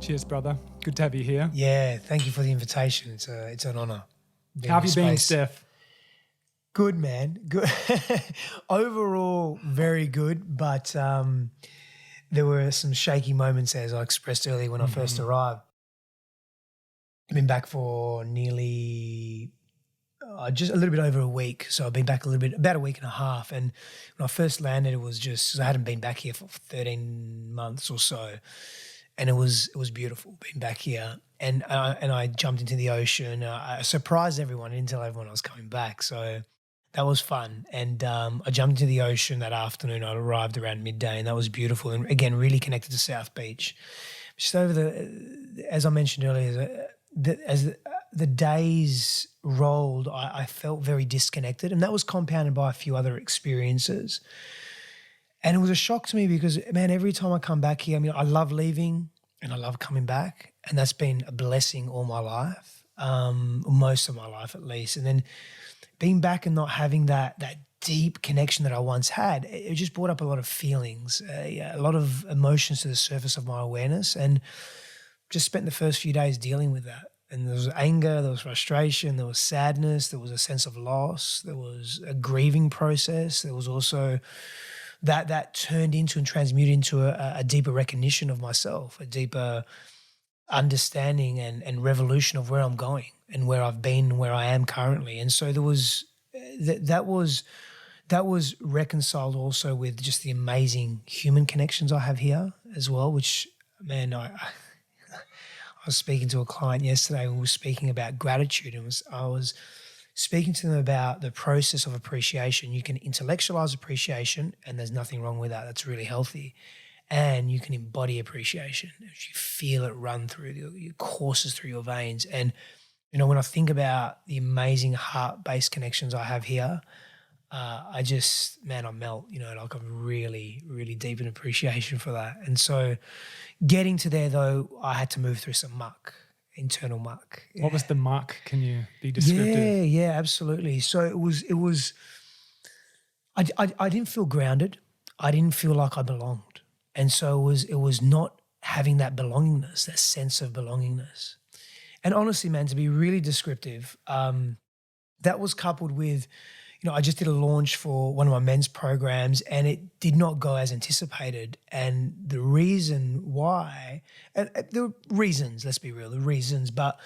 Cheers, brother. Good to have you here. Yeah, thank you for the invitation. It's an honour. How have you been, Steph? Good, man. Good. Overall, very good, but there were some shaky moments, as I expressed earlier when I first arrived. I've been back for nearly just a little bit over a week. So I've been back about a week and a half. And when I first landed, it was just, I hadn't been back here for 13 months or so. And it was beautiful being back here. And I jumped into the ocean. I surprised everyone. I didn't tell everyone I was coming back. So that was fun. And I jumped into the ocean that afternoon. I arrived around midday and that was beautiful. And again, really connected to South Beach. Just as I mentioned earlier, as the days rolled, I felt very disconnected. And that was compounded by a few other experiences. And it was a shock to me because, man, every time I come back here, I mean, I love leaving and I love coming back. And that's been a blessing all my life, most of my life at least. And then being back and not having that deep connection that I once had, it just brought up a lot of feelings, a lot of emotions to the surface of my awareness, and just spent the first few days dealing with that. And there was anger, there was frustration, there was sadness, there was a sense of loss, there was a grieving process, there was also that turned into and transmuted into a deeper recognition of myself, a deeper understanding and revolution of where I'm going and where I've been and where I am currently. And so there was that was reconciled also with just the amazing human connections I have here as well, which, man, I was speaking to a client yesterday who was speaking about gratitude, and I was speaking to them about the process of appreciation. You can intellectualize appreciation, and there's nothing wrong with that. That's really healthy. And you can embody appreciation. You feel it run through your courses through your veins. And, you know, when I think about the amazing heart-based connections I have here, I melt, you know, like I'm really, really deep in appreciation for that. And so getting to there, though, I had to move through some muck. Internal muck. Yeah. What was the muck? Can you be descriptive? Yeah, absolutely. So it was. I didn't feel grounded. I didn't feel like I belonged, and so it was not having that belongingness, that sense of belongingness. And honestly, man, to be really descriptive, that was coupled with, you know, I just did a launch for one of my men's programs and it did not go as anticipated. And the reason why, and there were reasons, let's be real, the reasons, but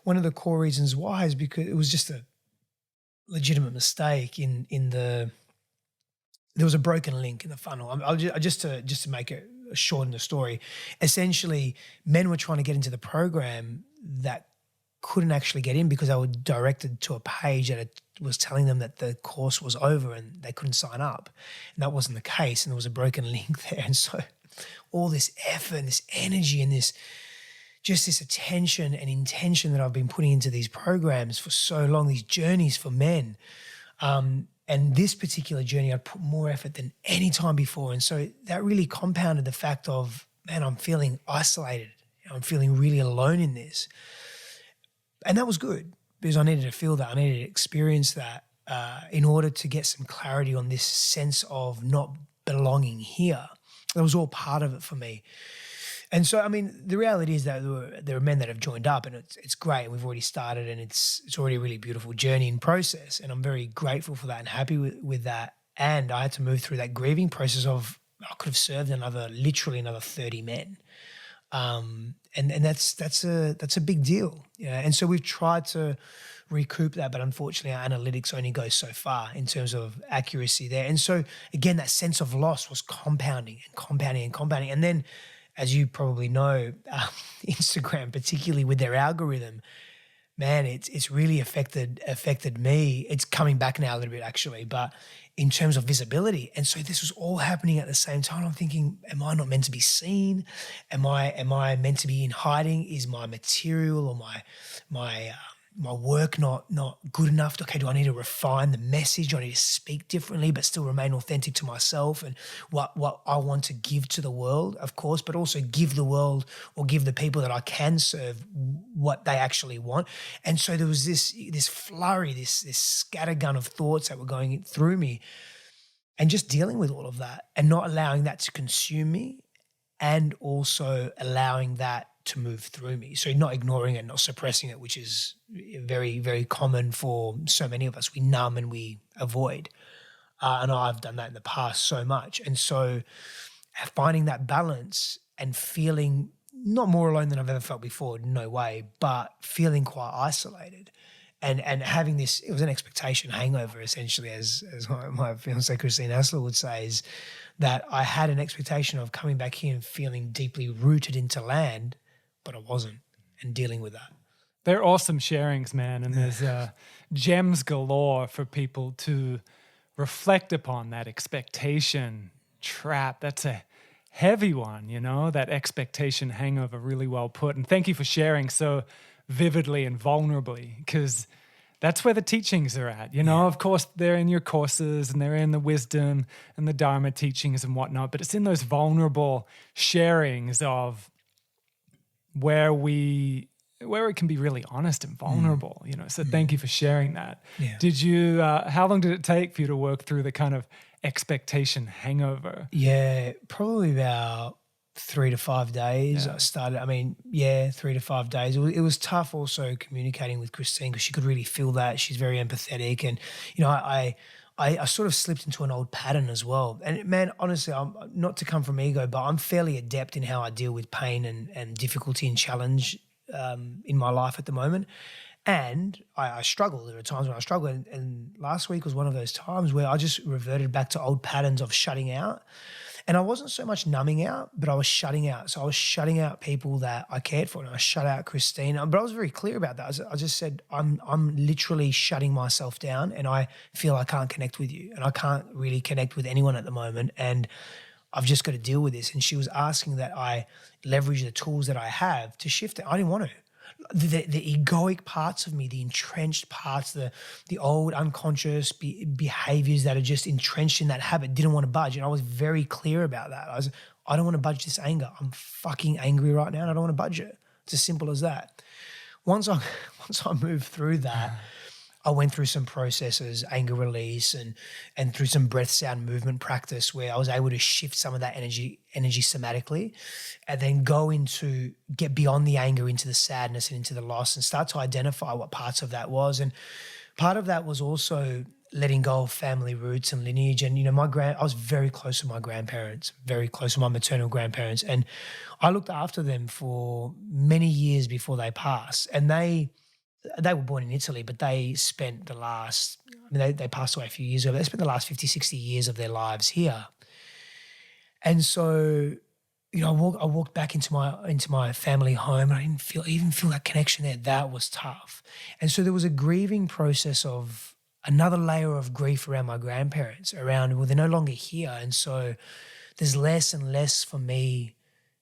one of the core reasons why is because it was just a legitimate mistake there was a broken link in the funnel. Just to make it short in the story, essentially men were trying to get into the program that couldn't actually get in because they were directed to a page that it was telling them that the course was over and they couldn't sign up. And that wasn't the case, and there was a broken link there. And so all this effort and this energy and this attention and intention that I've been putting into these programs for so long, these journeys for men, and this particular journey, I'd put more effort than any time before. And so that really compounded the fact of, man, I'm feeling isolated. I'm feeling really alone in this. And that was good because I needed to feel that. I needed to experience that in order to get some clarity on this sense of not belonging here. That was all part of it for me. And so, I mean, the reality is that there are men that have joined up, and it's great. We've already started, and it's already a really beautiful journey and process. And I'm very grateful for that and happy with that. And I had to move through that grieving process of I could have served literally another 30 men. And that's a big deal. Yeah. And so we've tried to recoup that, but unfortunately our analytics only go so far in terms of accuracy there. And so again, that sense of loss was compounding. And then, as you probably know, Instagram, particularly with their algorithm, man, it's really affected me. It's coming back now a little bit actually, but in terms of visibility. And so this was all happening at the same time. I'm thinking, am I not meant to be seen? Am I meant to be in hiding? Is my material or my work not good enough? Okay, do I need to refine the message? Do I need to speak differently but still remain authentic to myself and what I want to give to the world, of course, but also give the world or give the people that I can serve what they actually want? And so there was this flurry, this scattergun of thoughts that were going through me, and just dealing with all of that and not allowing that to consume me, and also allowing that to move through me. So not ignoring it, not suppressing it, which is very, very common for so many of us. We numb and we avoid. And I've done that in the past so much. And so finding that balance and feeling not more alone than I've ever felt before, no way, but feeling quite isolated. And having this, it was an expectation hangover essentially, as my fiancée Christine Asler would say, is that I had an expectation of coming back here and feeling deeply rooted into land, but I wasn't, and dealing with that. They're awesome sharings, man, and there's gems galore for people to reflect upon. That expectation trap, that's a heavy one, you know, that expectation hangover, really well put. And thank you for sharing so vividly and vulnerably, because that's where the teachings are at. You know, of course, they're in your courses and they're in the wisdom and the Dharma teachings and whatnot, but it's in those vulnerable sharings of where it can be really honest and vulnerable, you know. So thank you for sharing that. Yeah. Did you, how long did it take for you to work through the kind of expectation hangover? Yeah, probably about 3 to 5 days. Yeah. I started, 3 to 5 days. It was tough also communicating with Christine because she could really feel that. She's very empathetic. And, you know, I sort of slipped into an old pattern as well. And man, honestly, I'm not to come from ego, but I'm fairly adept in how I deal with pain and difficulty and challenge in my life at the moment. And I struggle. There are times when I struggle. And last week was one of those times where I just reverted back to old patterns of shutting out. And I wasn't so much numbing out, but I was shutting out. So I was shutting out people that I cared for, and I shut out Christine. But I was very clear about that. I just said, I'm literally shutting myself down, and I feel I can't connect with you, and I can't really connect with anyone at the moment, and I've just got to deal with this. And she was asking that I leverage the tools that I have to shift it. I didn't want to. The egoic parts of me, the entrenched parts, the old unconscious behaviors that are just entrenched in that habit didn't want to budge. And I was very clear about that. I don't want to budge this anger. I'm fucking angry right now and I don't want to budge it. It's as simple as that. Once I moved through that, I went through some processes, anger release and through some breath sound movement practice where I was able to shift some of that energy somatically and then get beyond the anger into the sadness and into the loss and start to identify what parts of that was. And part of that was also letting go of family roots and lineage. And, you know, I was very close to my grandparents, very close to my maternal grandparents. And I looked after them for many years before they passed. And they were born in Italy, but they spent they passed away a few years ago. They spent the last 50, 60 years of their lives here. And so, you know, I walked back into my family home and I didn't even feel that connection there. That was tough. And so there was a grieving process of another layer of grief around my grandparents, they're no longer here. And so there's less and less for me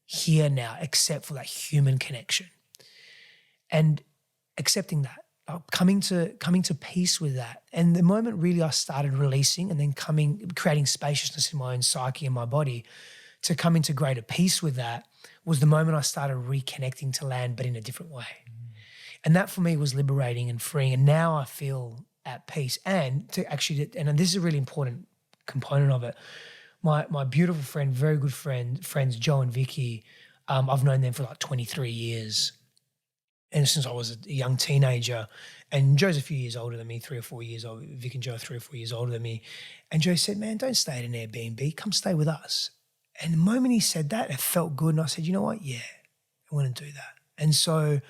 here now, except for that human connection. And accepting that, coming to peace with that. And the moment really I started releasing and then creating spaciousness in my own psyche and my body to come into greater peace with that was the moment I started reconnecting to land, but in a different way. And that for me was liberating and freeing. And now I feel at peace. And and this is a really important component of it. My beautiful friend, very good friends, Joe and Vicky, I've known them for like 23 years. And since I was a young teenager, and Joe's a few years older than me, 3 or 4 years old. Vic and Joe are 3 or 4 years older than me. And Joe said, man, don't stay at an Airbnb. Come stay with us. And the moment he said that, it felt good. And I said, you know what? Yeah, I want to do that. And so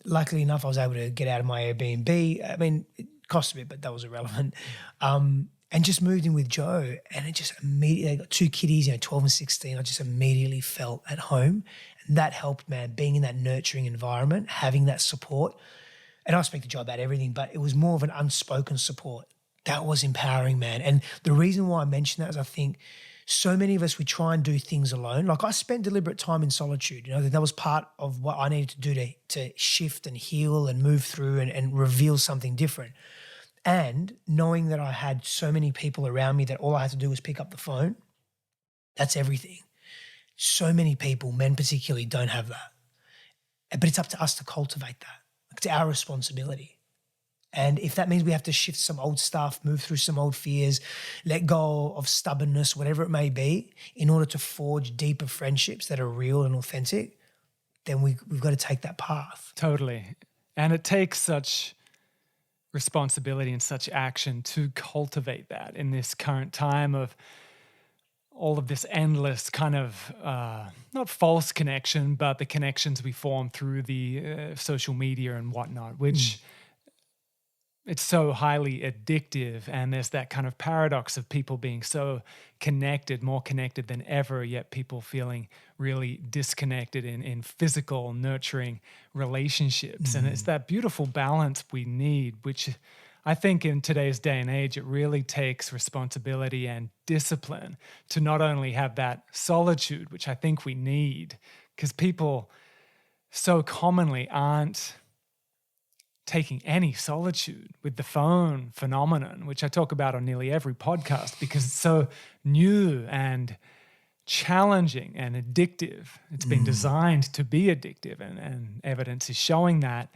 luckily enough, I was able to get out of my Airbnb. I mean, it cost a bit, but that was irrelevant. And just moved in with Joe. And it just immediately, I got 2 kiddies, 12 and 16. I just immediately felt at home. And that helped, man, being in that nurturing environment, having that support. And I speak to Joe about everything, but it was more of an unspoken support. That was empowering, man. And the reason why I mention that is I think so many of us, we try and do things alone. Like I spent deliberate time in solitude. You know, that was part of what I needed to do to shift and heal and move through and reveal something different. And knowing that I had so many people around me that all I had to do was pick up the phone, that's everything. So many people, men particularly, don't have that. But it's up to us to cultivate that. It's our responsibility. And if that means we have to shift some old stuff, move through some old fears, let go of stubbornness, whatever it may be, in order to forge deeper friendships that are real and authentic, then we've got to take that path. Totally. And it takes such responsibility and such action to cultivate that in this current time of all of this endless kind of, not false connection, but the connections we form through the social media and whatnot, which it's so highly addictive. And there's that kind of paradox of people being so connected, more connected than ever, yet people feeling really disconnected in physical, nurturing relationships. And it's that beautiful balance we need, which I think in today's day and age, it really takes responsibility and discipline to not only have that solitude, which I think we need, because people so commonly aren't taking any solitude with the phone phenomenon, which I talk about on nearly every podcast because it's so new and challenging and addictive. It's been designed to be addictive, and evidence is showing that.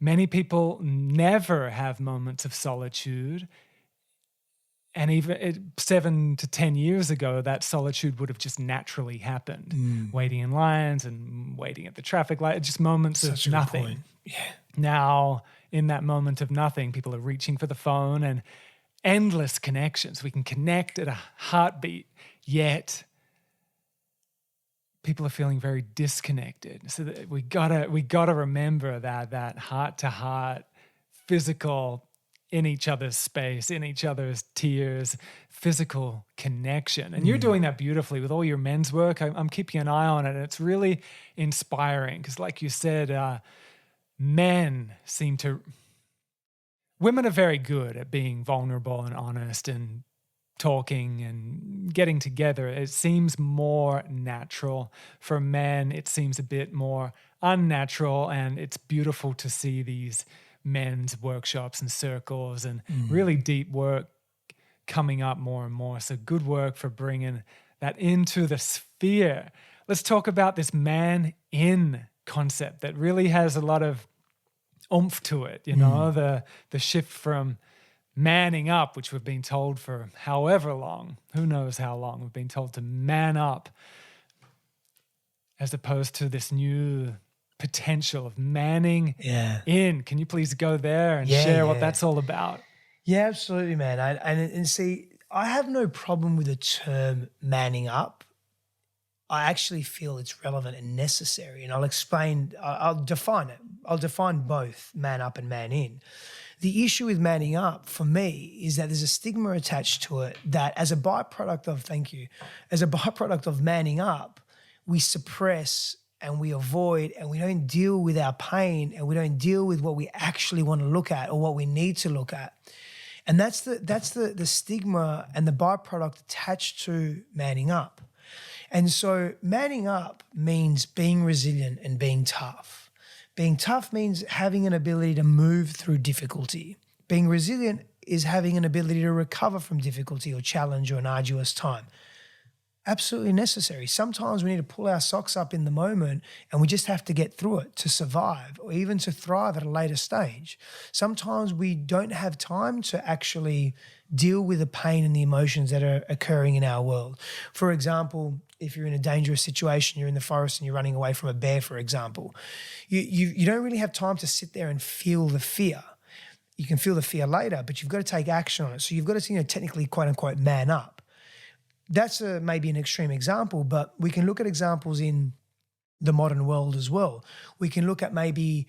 Many people never have moments of solitude. And even 7 to 10 years ago, that solitude would have just naturally happened. Waiting in lines and waiting at the traffic light, just moments Such of a good nothing. point. Yeah. Now, in that moment of nothing, people are reaching for the phone and endless connections. We can connect at a heartbeat, yet people are feeling very disconnected. So that we gotta remember that heart to heart, physical, in each other's space, in each other's tears, physical connection. And you're doing that beautifully with all your men's work. I'm keeping an eye on it. And it's really inspiring because, like you said, women are very good at being vulnerable and honest and talking and getting together. It seems more natural. For men, it seems a bit more unnatural, and it's beautiful to see these men's workshops and circles and really deep work coming up more and more. So good work for bringing that into the sphere. Let's talk about this man in concept that really has a lot of oomph to it, you know, the shift from manning up, which we've been told for however long, who knows how long, we've been told to man up, as opposed to this new potential of manning in. Can you please go there and share what that's all about? Yeah, absolutely, man. And see, I have no problem with the term manning up. I actually feel it's relevant and necessary, and I'll explain, I'll define it. I'll define both man up and man in. The issue with manning up for me is that there's a stigma attached to it that as a byproduct of manning up, we suppress and we avoid and we don't deal with our pain and we don't deal with what we actually want to look at or what we need to look at. And that's the stigma and the byproduct attached to manning up. And so manning up means being resilient and being tough. Being tough means having an ability to move through difficulty. Being resilient is having an ability to recover from difficulty or challenge or an arduous time. Absolutely necessary. Sometimes we need to pull our socks up in the moment and we just have to get through it to survive or even to thrive at a later stage. Sometimes we don't have time to actually deal with the pain and the emotions that are occurring in our world. For example, if you're in a dangerous situation, you're in the forest and you're running away from a bear, for example, you don't really have time to sit there and feel the fear. You can feel the fear later, but you've got to take action on it. So you've got to, technically, quote unquote, man up. That's maybe an extreme example, but we can look at examples in the modern world as well. We can look at maybe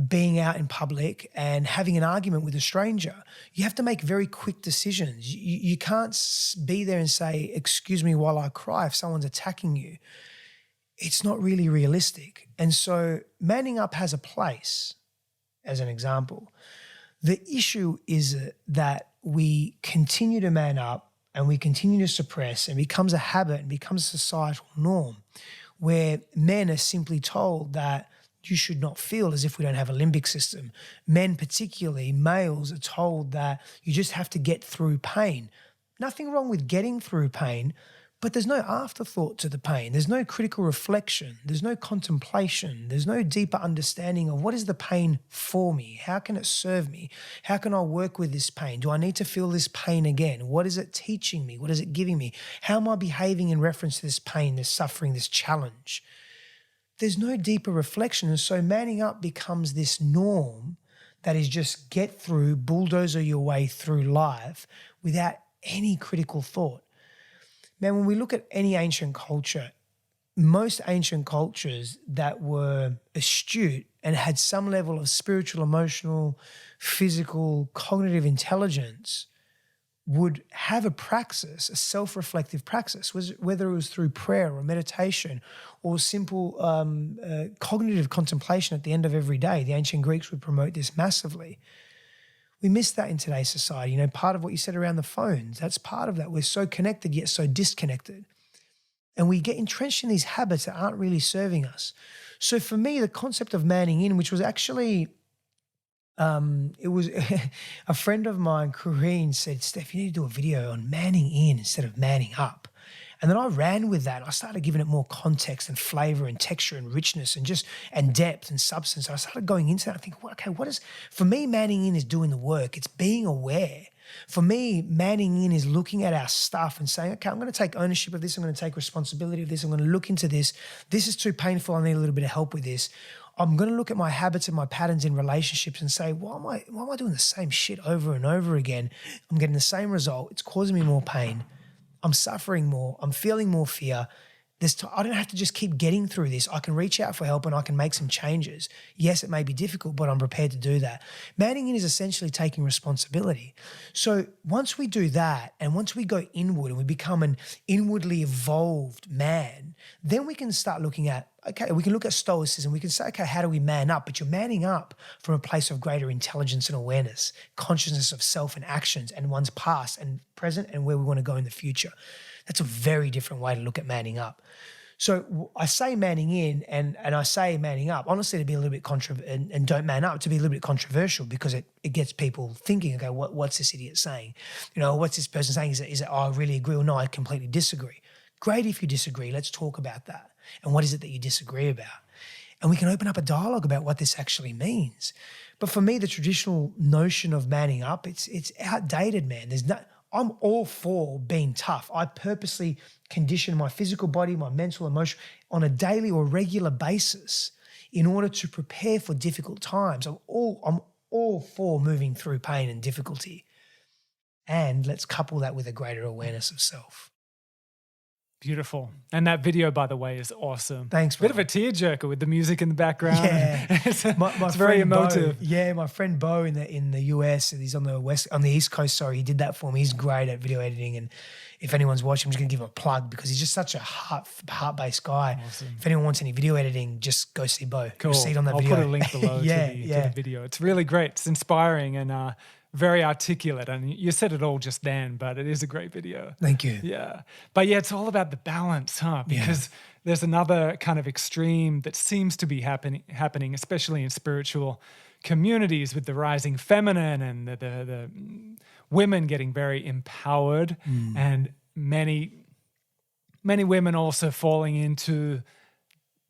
being out in public and having an argument with a stranger. You have to make very quick decisions. You can't be there and say, excuse me while I cry if someone's attacking you. It's not really realistic. And so manning up has a place as an example. The issue is that we continue to man up and we continue to suppress, and it becomes a habit and becomes a societal norm where men are simply told that you should not feel as if we don't have a limbic system. Men, particularly males, are told that you just have to get through pain. Nothing wrong with getting through pain, but there's no afterthought to the pain. There's no critical reflection. There's no contemplation. There's no deeper understanding of what is the pain for me? How can it serve me? How can I work with this pain? Do I need to feel this pain again? What is it teaching me? What is it giving me? How am I behaving in reference to this pain, this suffering, this challenge? there's no deeper reflection. And so manning up becomes this norm that is just get through, bulldozer your way through life without any critical thought. Man, when we look at any ancient culture, most ancient cultures that were astute and had some level of spiritual, emotional, physical, cognitive intelligence would have a praxis, a self-reflective praxis, whether it was through prayer or meditation or simple cognitive contemplation at the end of every day. The ancient Greeks would promote this massively. We miss that in today's society. You know, part of what you said around the phones, that's part of that. We're so connected yet so disconnected. And we get entrenched in these habits that aren't really serving us. So for me, the concept of manning in, which was actually, it was a friend of mine, Corinne, said, Steph, you need to do a video on manning in instead of manning up. And then I ran with that. I started giving it more context and flavor and texture and richness and depth and substance. I started going into that. I think, well, okay, for me, manning in is doing the work. It's being aware. For me, manning in is looking at our stuff and saying, okay, I'm going to take ownership of this. I'm going to take responsibility of this. I'm going to look into this. This is too painful. I need a little bit of help with this. I'm going to look at my habits and my patterns in relationships and say, why am I doing the same shit over and over again? I'm getting the same result. It's causing me more pain. I'm suffering more. I'm feeling more fear. I don't have to just keep getting through this. I can reach out for help and I can make some changes. Yes, it may be difficult, but I'm prepared to do that. Manning in is essentially taking responsibility. So once we do that and once we go inward and we become an inwardly evolved man, then we can start looking at, okay, we can look at stoicism. We can say, okay, how do we man up? But you're manning up from a place of greater intelligence and awareness, consciousness of self and actions and one's past and present and where we want to go in the future. That's a very different way to look at manning up. So I say manning in and I say manning up, honestly, to be a little bit and don't man up, to be a little bit controversial because it gets people thinking, okay, what's this idiot saying? You know, what's this person saying? Is it, oh, I really agree or no, I completely disagree. Great if you disagree. Let's talk about that. And what is it that you disagree about? And we can open up a dialogue about what this actually means. But for me, the traditional notion of manning up, it's outdated, man. I'm all for being tough. I purposely condition my physical body, my mental, emotion on a daily or regular basis in order to prepare for difficult times. I'm all for moving through pain and difficulty. And let's couple that with a greater awareness of self. Beautiful. And that video, by the way, is awesome. Thanks, bro. Bit of a tearjerker with the music in the background. Yeah. it's very emotive. Bo, my friend Bo in the US, he's on the East Coast, sorry, he did that for me. He's great at video editing. And if anyone's watching, I'm just going to give him a plug because he's just such a heart-based guy. Awesome. If anyone wants any video editing, just go see Bo. Cool. See it on that video. I'll put a link below to the video. It's really great. It's inspiring and very articulate. And you said it all just then, but it is a great video. Thank you. Yeah. But yeah, it's all about the balance, huh? Because there's another kind of extreme that seems to be happening, especially in spiritual communities with the rising feminine and the women getting very empowered and many women also falling into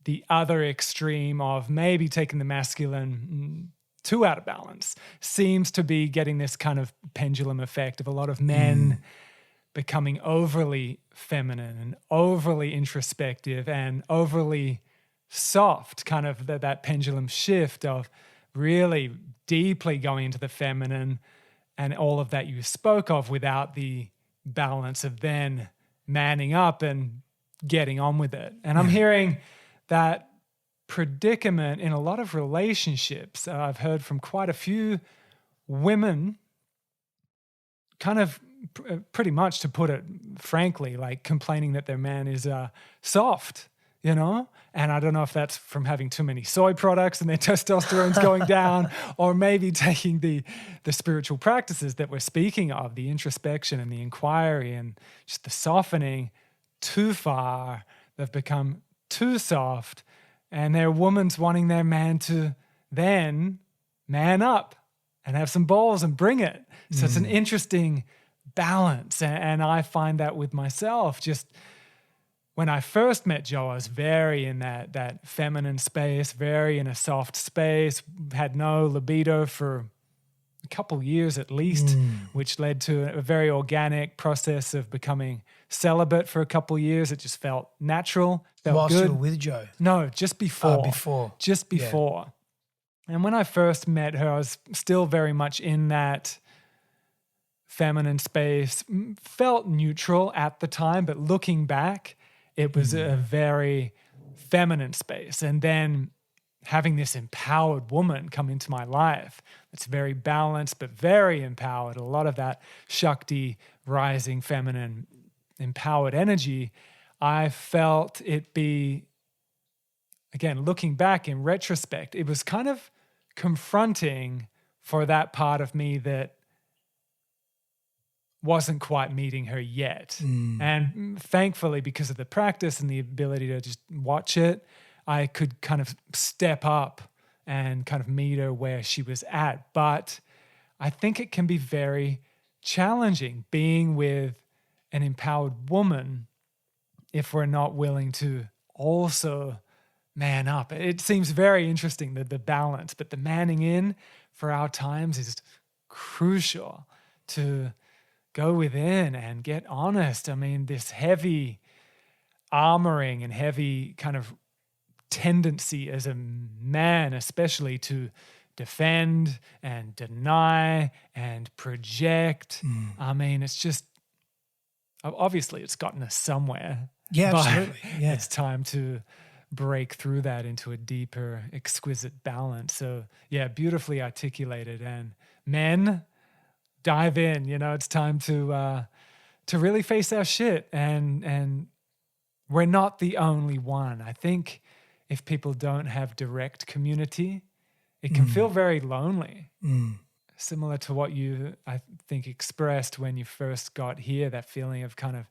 the other extreme of maybe taking the masculine too out of balance. Seems to be getting this kind of pendulum effect of a lot of men becoming overly feminine and overly introspective and overly soft, kind of that pendulum shift of really deeply going into the feminine and all of that you spoke of without the balance of then manning up and getting on with it. And I'm hearing that predicament in a lot of relationships. I've heard from quite a few women kind of pretty much, to put it frankly, like complaining that their man is soft, you know? And I don't know if that's from having too many soy products and their testosterone's going down, or maybe taking the spiritual practices that we're speaking of, the introspection and the inquiry and just the softening too far. They've become too soft, and their woman's wanting their man to then man up and have some balls and bring it. So it's an interesting balance. And I find that with myself. Just when I first met Joe, I was very in that feminine space, very in a soft space, had no libido for a couple years at least, which led to a very organic process of becoming celibate for a couple years. It just felt natural, felt Whilst good. you were with Joe? No, just before. Just Yeah. before. And when I first met her, I was still very much in that feminine space, felt neutral at the time, but looking back, it was a very feminine space. And then having this empowered woman come into my life, it's very balanced, but very empowered. A lot of that Shakti, rising feminine, empowered energy, I felt it be, again, looking back in retrospect, it was kind of confronting for that part of me that wasn't quite meeting her yet. And thankfully, because of the practice and the ability to just watch it, I could kind of step up and kind of meet her where she was at. But I think it can be very challenging being with an empowered woman if we're not willing to also man up. It seems very interesting, the balance, but the manning in for our times is crucial to go within and get honest. I mean, this heavy armoring and heavy kind of tendency as a man, especially to defend and deny and project. I mean, it's just, obviously it's gotten us somewhere. Yeah, but absolutely. Yeah. It's time to break through that into a deeper, exquisite balance. So yeah, beautifully articulated. And men, dive in. You know, it's time to really face our shit. And we're not the only one. I think if people don't have direct community, it can feel very lonely. Similar to what you, I think, expressed when you first got here, that feeling of kind of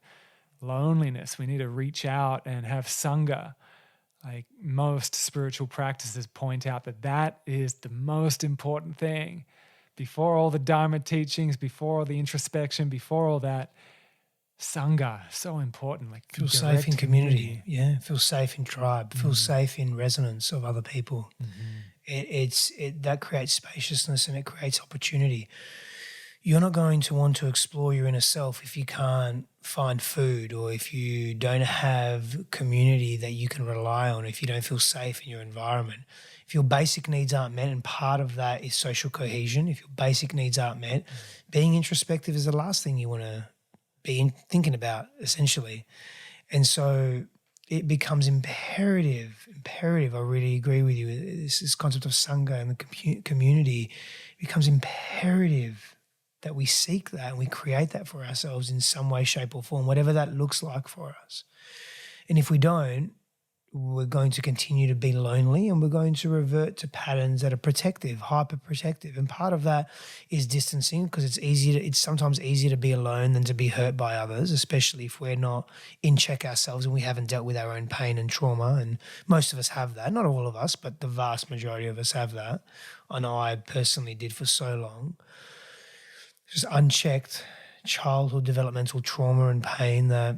loneliness. We need to reach out and have Sangha. Like most spiritual practices point out that is the most important thing. Before all the Dharma teachings, before all the introspection, before all that, Sangha, so important. Like feel safe in community. Yeah, feel safe in tribe. Feel safe in resonance of other people. That creates spaciousness and it creates opportunity. You're not going to want to explore your inner self if you can't find food, or if you don't have community that you can rely on, if you don't feel safe in your environment. If your basic needs aren't met, and part of that is social cohesion, if your basic needs aren't met, being introspective is the last thing you want to be thinking about, essentially. And so it becomes imperative, I really agree with you, this concept of Sangha and the community becomes imperative that we seek that and we create that for ourselves in some way, shape or form, whatever that looks like for us. And if we don't, we're going to continue to be lonely and we're going to revert to patterns that are protective, hyper protective. And part of that is distancing, because it's sometimes easier to be alone than to be hurt by others, especially if we're not in check ourselves and we haven't dealt with our own pain and trauma. And most of us have that, not all of us, but the vast majority of us have that. I know I personally did for so long. Just unchecked childhood developmental trauma and pain that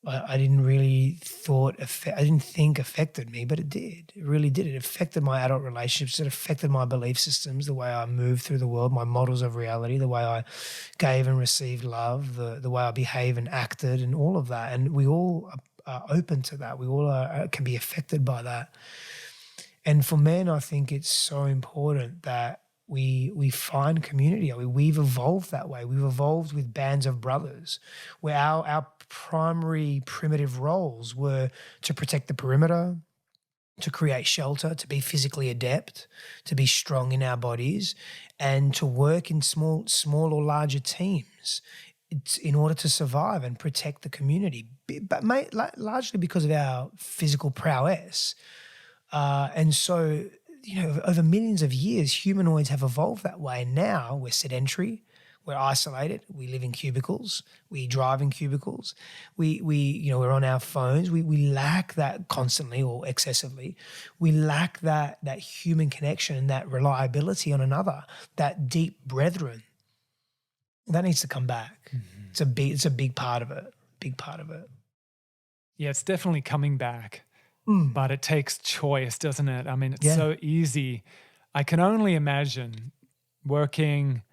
I didn't think affected me, but it did. It really did. It affected my adult relationships. It affected my belief systems, the way I moved through the world, my models of reality, the way I gave and received love, the way I behave and acted, and all of that. And we all are open to that. We all can be affected by that. And for men, I think it's so important that we find community. I mean, we've evolved that way. We've evolved with bands of brothers where our primary primitive roles were to protect the perimeter, to create shelter, to be physically adept, to be strong in our bodies, and to work in small or larger teams in order to survive and protect the community, but largely because of our physical prowess. And so, over millions of years, humanoids have evolved that way. Now we're sedentary, we're isolated, we live in cubicles, we drive in cubicles, we're on our phones. We lack that constantly or excessively. We lack that human connection and that reliability on another, that deep brethren. That needs to come back. It's a big part of it. Yeah, it's definitely coming back. But it takes choice, doesn't it? I mean, it's so easy. I can only imagine working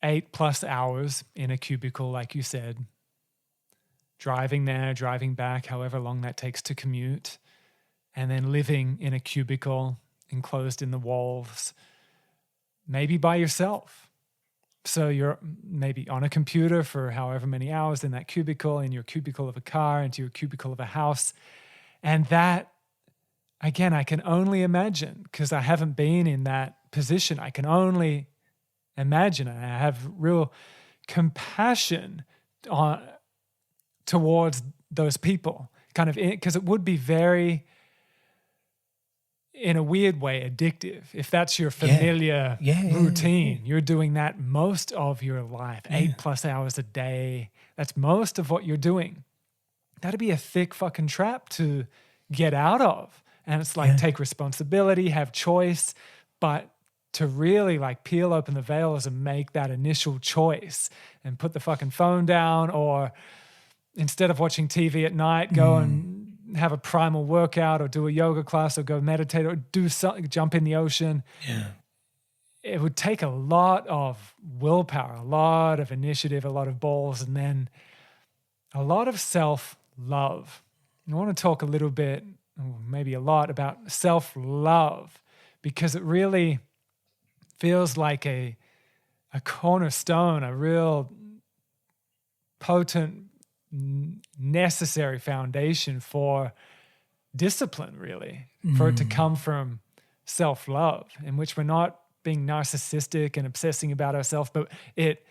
8+ hours in a cubicle, like you said, driving there, driving back, however long that takes to commute, and then living in a cubicle enclosed in the walls, maybe by yourself. So you're maybe on a computer for however many hours in that cubicle, in your cubicle of a car, into your cubicle of a house. And that, again, I can only imagine, because I haven't been in that position. I can only imagine, and I have real compassion towards those people, kind of, because it would be very, in a weird way, addictive. If that's your familiar routine, you're doing that most of your life, 8+ hours a day. That's most of what you're doing. That'd be a thick fucking trap to get out of. And it's like, take responsibility, have choice, but to really like peel open the veils and make that initial choice and put the fucking phone down, or instead of watching TV at night, go and have a primal workout or do a yoga class or go meditate or do something, jump in the ocean. Yeah. It would take a lot of willpower, a lot of initiative, a lot of balls, and then a lot of self-love. I want to talk a little bit, or maybe a lot, about self-love, because it really feels like a cornerstone, a real potent, necessary foundation for discipline, really, for it to come from self-love, in which we're not being narcissistic and obsessing about ourselves, but it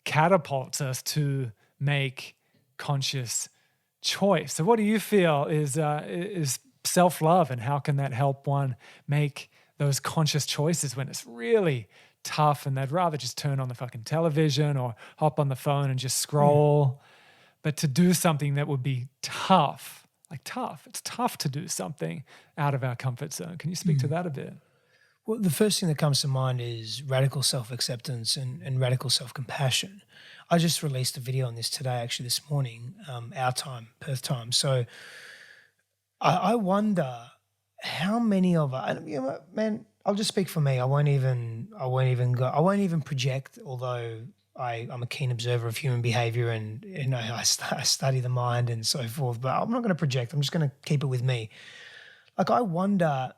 catapults us to make conscious choice. So what do you feel is self-love, and how can that help one make those conscious choices when it's really tough and they'd rather just turn on the fucking television or hop on the phone and just scroll? But to do something that would be tough, it's tough to do something out of our comfort zone. Can you speak to that a bit? Well, the first thing that comes to mind is radical self-acceptance and radical self-compassion. I just released a video on this today, actually this morning, our time, Perth time. So I wonder how many of us, man, I'll just speak for me. I won't even project, although I'm a keen observer of human behavior, and I study the mind and so forth, but I'm not going to project. I'm just going to keep it with me. Like, I wonder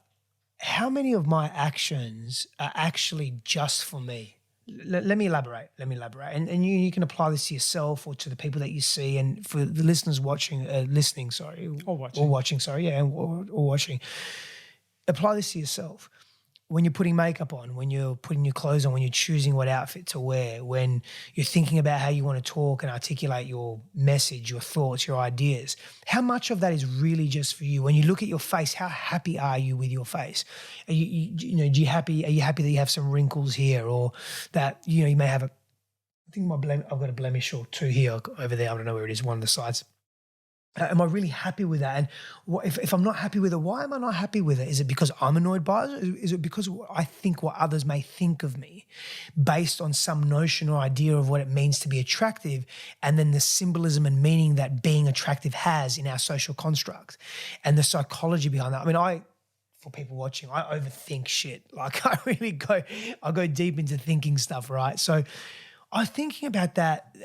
how many of my actions are actually just for me. Let me elaborate. And you can apply this to yourself or to the people that you see, and for the listeners watching. Apply this to yourself. When you're putting makeup on, when you're putting your clothes on, when you're choosing what outfit to wear, when you're thinking about how you want to talk and articulate your message, your thoughts, your ideas, how much of that is really just for you? When you look at your face, how happy are you with your face? Are you happy that you have some wrinkles here, or that you may have I've got a blemish or two here, over there. I don't know where it is, one of the sides. Am I really happy with that? And if I'm not happy with it, why am I not happy with it? Is it because I'm annoyed by it? Is it because I think what others may think of me based on some notion or idea of what it means to be attractive, and then the symbolism and meaning that being attractive has in our social construct and the psychology behind that? I mean, for people watching, I overthink shit. Like, I go deep into thinking stuff, right? So I was thinking about that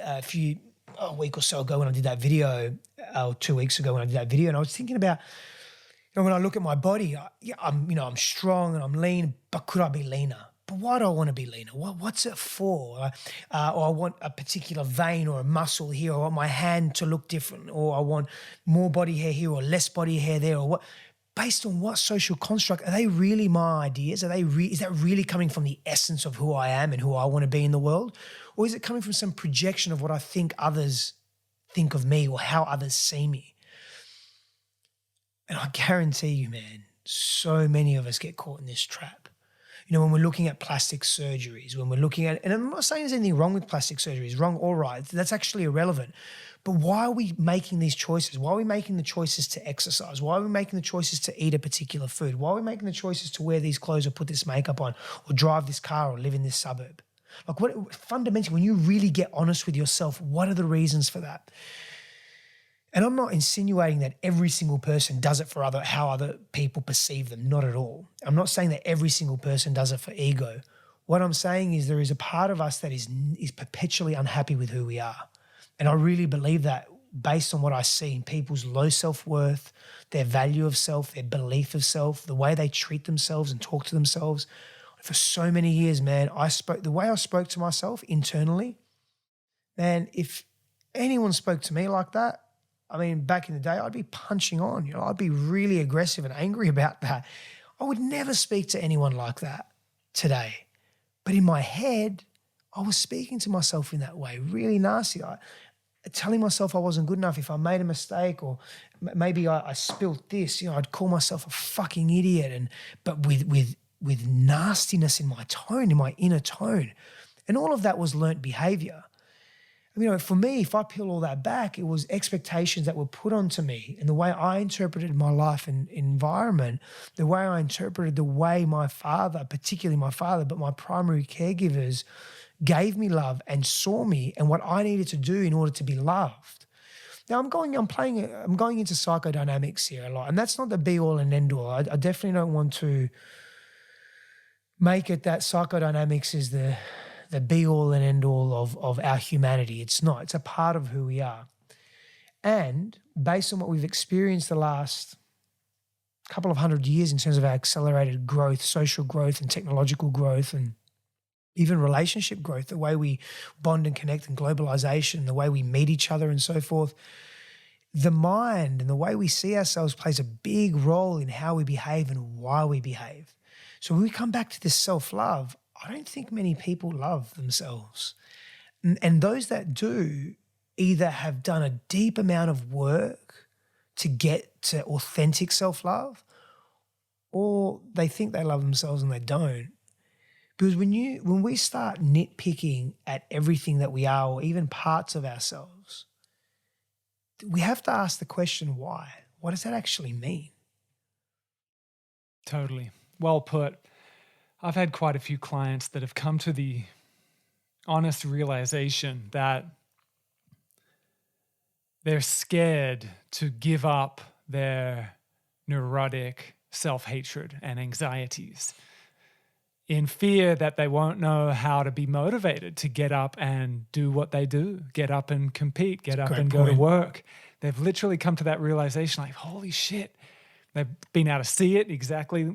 a week or so ago when I did that video, or 2 weeks ago when I did that video, and I was thinking about, when I look at my body, I'm strong and I'm lean, but could I be leaner? But why do I want to be leaner? What's it for? Or I want a particular vein or a muscle here, or I want my hand to look different, or I want more body hair here or less body hair there, or what? Based on what social construct? Are they really my ideas? Is that really coming from the essence of who I am and who I want to be in the world? Or is it coming from some projection of what I think others think of me, or how others see me? And I guarantee you, man, so many of us get caught in this trap. When we're looking at plastic surgeries, when we're looking at, and I'm not saying there's anything wrong with plastic surgeries, wrong or right, that's actually irrelevant. But why are we making these choices? Why are we making the choices to exercise? Why are we making the choices to eat a particular food? Why are we making the choices to wear these clothes or put this makeup on or drive this car or live in this suburb? Like, what fundamentally, when you really get honest with yourself, what are the reasons for that? And I'm not insinuating that every single person does it for how other people perceive them. Not at all. I'm not saying that every single person does it for ego. What I'm saying is there is a part of us that is perpetually unhappy with who we are. And I really believe that based on what I see in people's low self-worth, their value of self, their belief of self, the way they treat themselves and talk to themselves. For so many years, man, the way I spoke to myself internally, man, if anyone spoke to me like that, I mean, back in the day, I'd be punching on. I'd be really aggressive and angry about that. I would never speak to anyone like that today. But in my head, I was speaking to myself in that way, really nasty. Telling myself I wasn't good enough if I made a mistake, or maybe I spilt this. I'd call myself a fucking idiot, but with nastiness in my tone, in my inner tone. And all of that was learnt behavior. For me, if I peel all that back, it was expectations that were put onto me, and the way I interpreted my life and environment, the way I interpreted the way my father, particularly my father, but my primary caregivers gave me love and saw me and what I needed to do in order to be loved. Now I'm going into psychodynamics here a lot, and that's not the be all and end all. I definitely don't want to make it that psychodynamics is the be all and end all of our humanity. It's not. It's a part of who we are. And based on what we've experienced the last couple of 100 years in terms of our accelerated growth, social growth and technological growth, and even relationship growth, the way we bond and connect, and globalization, the way we meet each other and so forth, the mind and the way we see ourselves plays a big role in how we behave and why we behave. So when we come back to this self-love, I don't think many people love themselves. And those that do either have done a deep amount of work to get to authentic self-love, or they think they love themselves and they don't. Because when we start nitpicking at everything that we are, or even parts of ourselves, we have to ask the question, why? What does that actually mean? Totally. Well put. I've had quite a few clients that have come to the honest realization that they're scared to give up their neurotic self-hatred and anxieties, in fear that they won't know how to be motivated to get up and do what they do, get up and compete, get up and go to work. They've literally come to that realization like, holy shit. They've been able to see it exactly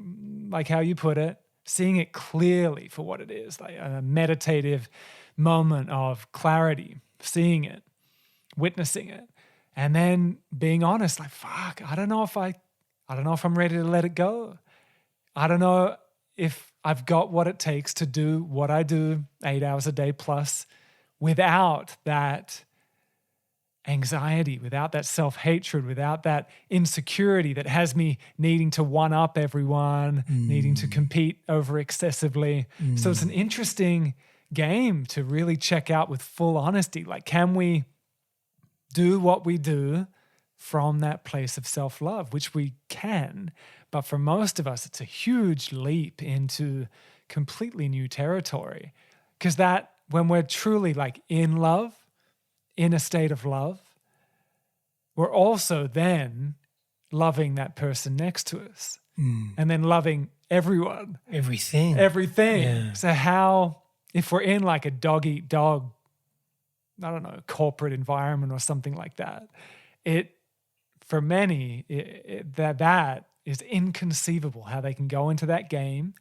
like how you put it, seeing it clearly for what it is, like a meditative moment of clarity, seeing it, witnessing it, and then being honest, like, fuck, I don't know if I'm ready to let it go. I don't know if I've got what it takes to do what I do 8 hours a day plus without that anxiety, without that self-hatred, without that insecurity that has me needing to one-up everyone, needing to compete over excessively. So it's an interesting game to really check out with full honesty. Like, can we do what we do from that place of self-love, which we can, but for most of us, it's a huge leap into completely new territory. Because that, when we're truly like in love, in a state of love, we're also then loving that person next to us and then loving everyone. Everything. Yeah. So how, if we're in like a dog-eat-dog, I don't know, corporate environment or something like that, for many, that is inconceivable how they can go into that game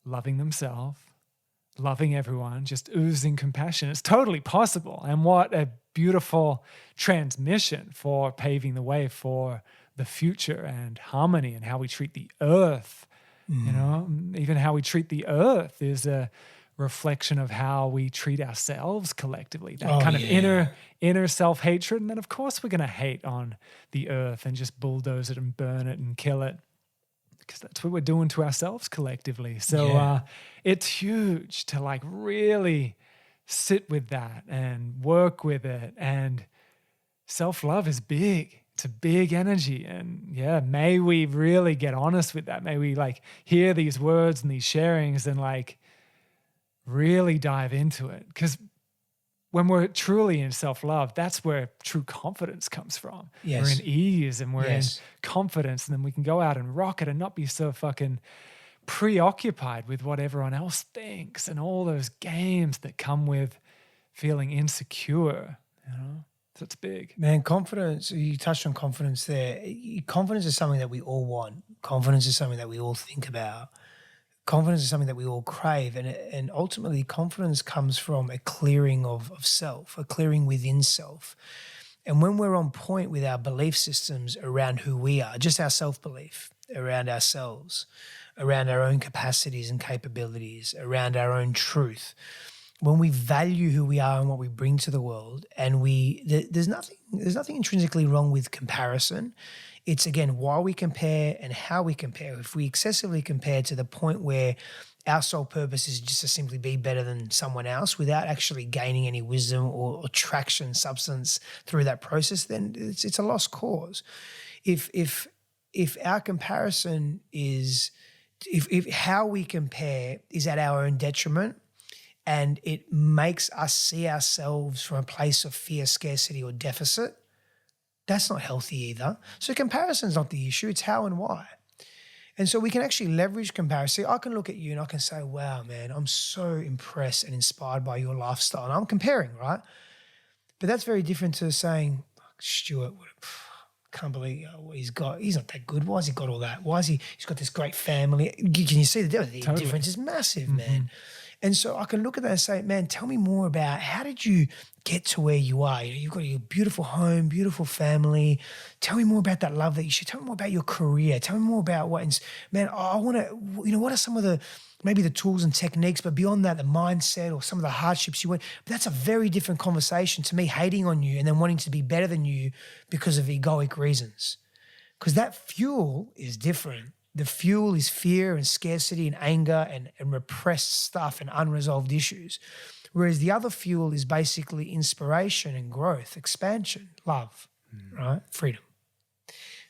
loving themselves, loving everyone, just oozing compassion. It's totally possible. And what a beautiful transmission for paving the way for the future and harmony and how we treat the earth. You know, even how we treat the earth is a reflection of how we treat ourselves collectively, that kind of inner self-hatred. And then of course we're going to hate on the earth and just bulldoze it and burn it and kill it, because that's what we're doing to ourselves collectively. So it's huge to like really sit with that and work with it. And self-love is big. It's a big energy. And may we really get honest with that. May we like hear these words and these sharings and like really dive into it. Because when we're truly in self-love, that's where true confidence comes from. Yes. We're in ease and we're in confidence, and then we can go out and rock it and not be so fucking preoccupied with what everyone else thinks and all those games that come with feeling insecure, So it's big. Man, confidence, you touched on confidence there. Confidence is something that we all want. Confidence is something that we all think about. Confidence is something that we all crave. And ultimately, confidence comes from a clearing of self, a clearing within self. And when we're on point with our belief systems around who we are, just our self-belief around ourselves, around our own capacities and capabilities, around our own truth, when we value who we are and what we bring to the world, and there's nothing intrinsically wrong with comparison. It's, again, why we compare and how we compare. If we excessively compare to the point where our sole purpose is just to simply be better than someone else without actually gaining any wisdom or traction, substance through that process, then it's a lost cause. If our comparison is, if how we compare is at our own detriment, and it makes us see ourselves from a place of fear, scarcity, or deficit, that's not healthy either. So comparison's not the issue, it's how and why. And so we can actually leverage comparison. I can look at you and I can say, wow, man, I'm so impressed and inspired by your lifestyle. And I'm comparing, right? But that's very different to saying, Stuart, can't believe what he's got. He's not that good. Why has he got all that? He's got this great family. Can you see the difference is massive, man. And so I can look at that and say, man, tell me more about how did you get to where you are? You've got your beautiful home, beautiful family. Tell me more about that love that you should. Tell me more about your career. Tell me more about man, I want to, what are some of maybe the tools and techniques, but beyond that, the mindset or some of the hardships you went. But that's a very different conversation to me hating on you and then wanting to be better than you because of egoic reasons. Because that fuel is different. The fuel is fear and scarcity and anger and repressed stuff and unresolved issues. Whereas the other fuel is basically inspiration and growth, expansion, love, right? Freedom.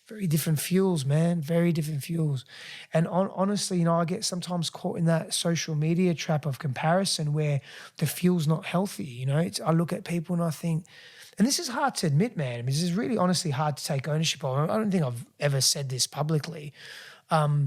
Very different fuels, man, very different fuels. And honestly, I get sometimes caught in that social media trap of comparison where the fuel's not healthy. I look at people and I think, and this is hard to admit, man. I mean, this is really honestly hard to take ownership of. I don't think I've ever said this publicly. I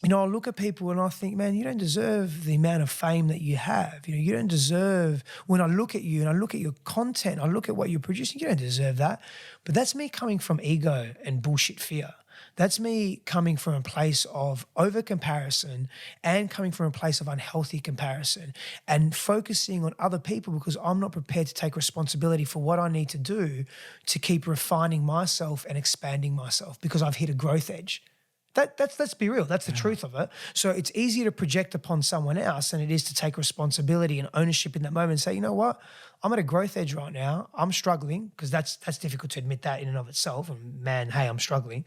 look at people and I think, man, you don't deserve the amount of fame that you have. You don't deserve, when I look at you and I look at your content, I look at what you're producing, you don't deserve that. But that's me coming from ego and bullshit fear. That's me coming from a place of over-comparison and coming from a place of unhealthy comparison and focusing on other people because I'm not prepared to take responsibility for what I need to do to keep refining myself and expanding myself because I've hit a growth edge. Let's be real. That's the truth of it. So it's easier to project upon someone else than it is to take responsibility and ownership in that moment and say, you know what? I'm at a growth edge right now. I'm struggling because that's difficult to admit that in and of itself. And man, hey, I'm struggling.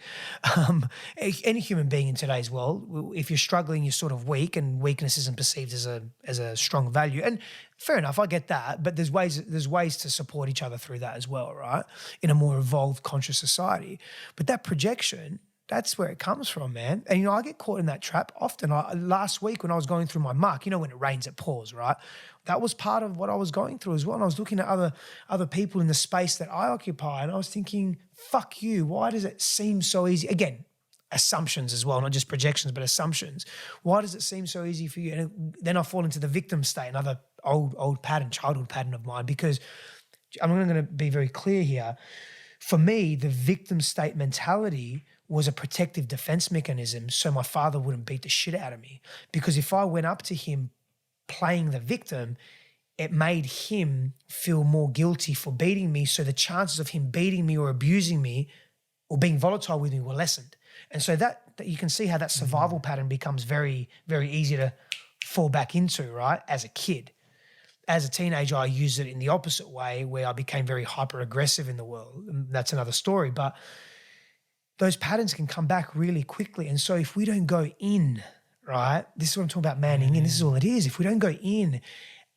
Any human being in today's world, if you're struggling, you're sort of weak, and weakness isn't perceived as a strong value. And fair enough, I get that. But there's ways to support each other through that as well, right? In a more evolved, conscious society. But that projection, that's where it comes from, man. And, I get caught in that trap often. Last week when I was going through my muck, when it rains, it pours, right? That was part of what I was going through as well. And I was looking at other people in the space that I occupy, and I was thinking, fuck you. Why does it seem so easy? Again, assumptions as well, not just projections, but assumptions. Why does it seem so easy for you? And then I fall into the victim state, another old pattern, childhood pattern of mine, because I'm going to be very clear here. For me, the victim state mentality was a protective defense mechanism so my father wouldn't beat the shit out of me. Because if I went up to him playing the victim, it made him feel more guilty for beating me, so the chances of him beating me or abusing me or being volatile with me were lessened. And so that you can see how that survival pattern becomes very, very easy to fall back into, right, as a kid. As a teenager, I used it in the opposite way where I became very hyper-aggressive in the world. And that's another story. But those patterns can come back really quickly. And so if we don't go in, right, this is what I'm talking about, manning in, this is all it is. If we don't go in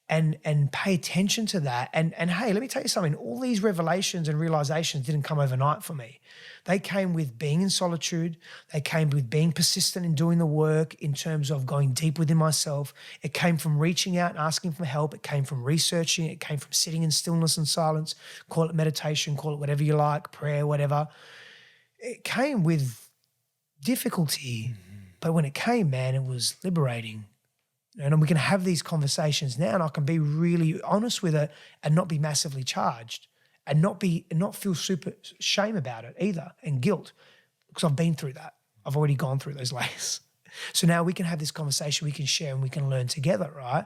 and pay attention to that, and hey, let me tell you something, all these revelations and realizations didn't come overnight for me. They came with being in solitude. They came with being persistent in doing the work in terms of going deep within myself. It came from reaching out and asking for help. It came from researching. It came from sitting in stillness and silence. Call it meditation, call it whatever you like, prayer, whatever. It came with difficulty, But when it came, man, it was liberating. And we can have these conversations now, and I can be really honest with it and not be massively charged and not feel super shame about it either, and guilt, because I've been through that. I've already gone through those layers. So now we can have this conversation, we can share, and we can learn together, right?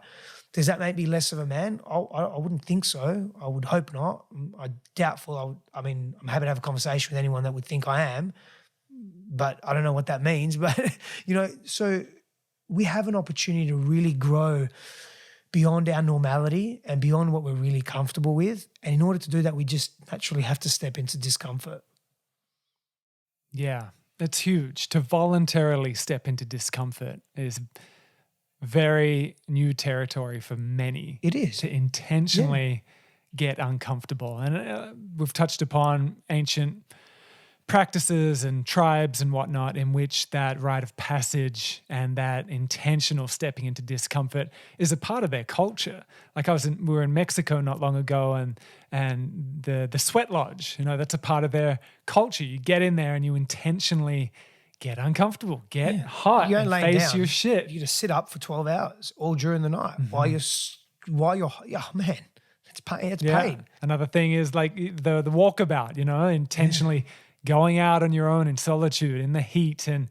Does that make me less of a man? I wouldn't think so. I would hope not. I'm doubtful. I'm happy to have a conversation with anyone that would think I am, but I don't know what that means. But, so we have an opportunity to really grow beyond our normality and beyond what we're really comfortable with. And in order to do that, we just naturally have to step into discomfort. Yeah, that's huge. To voluntarily step into discomfort is very new territory for many. It is. To intentionally get uncomfortable. And we've touched upon ancient practices and tribes and whatnot in which that rite of passage and that intentional stepping into discomfort is a part of their culture. Like we were in Mexico not long ago, and the sweat lodge, that's a part of their culture. You get in there and you intentionally get uncomfortable, get hot, and face your shit. You just sit up for 12 hours all during the night while you're man, it's pain. It's pain. Another thing is like the walkabout, intentionally going out on your own in solitude, in the heat, and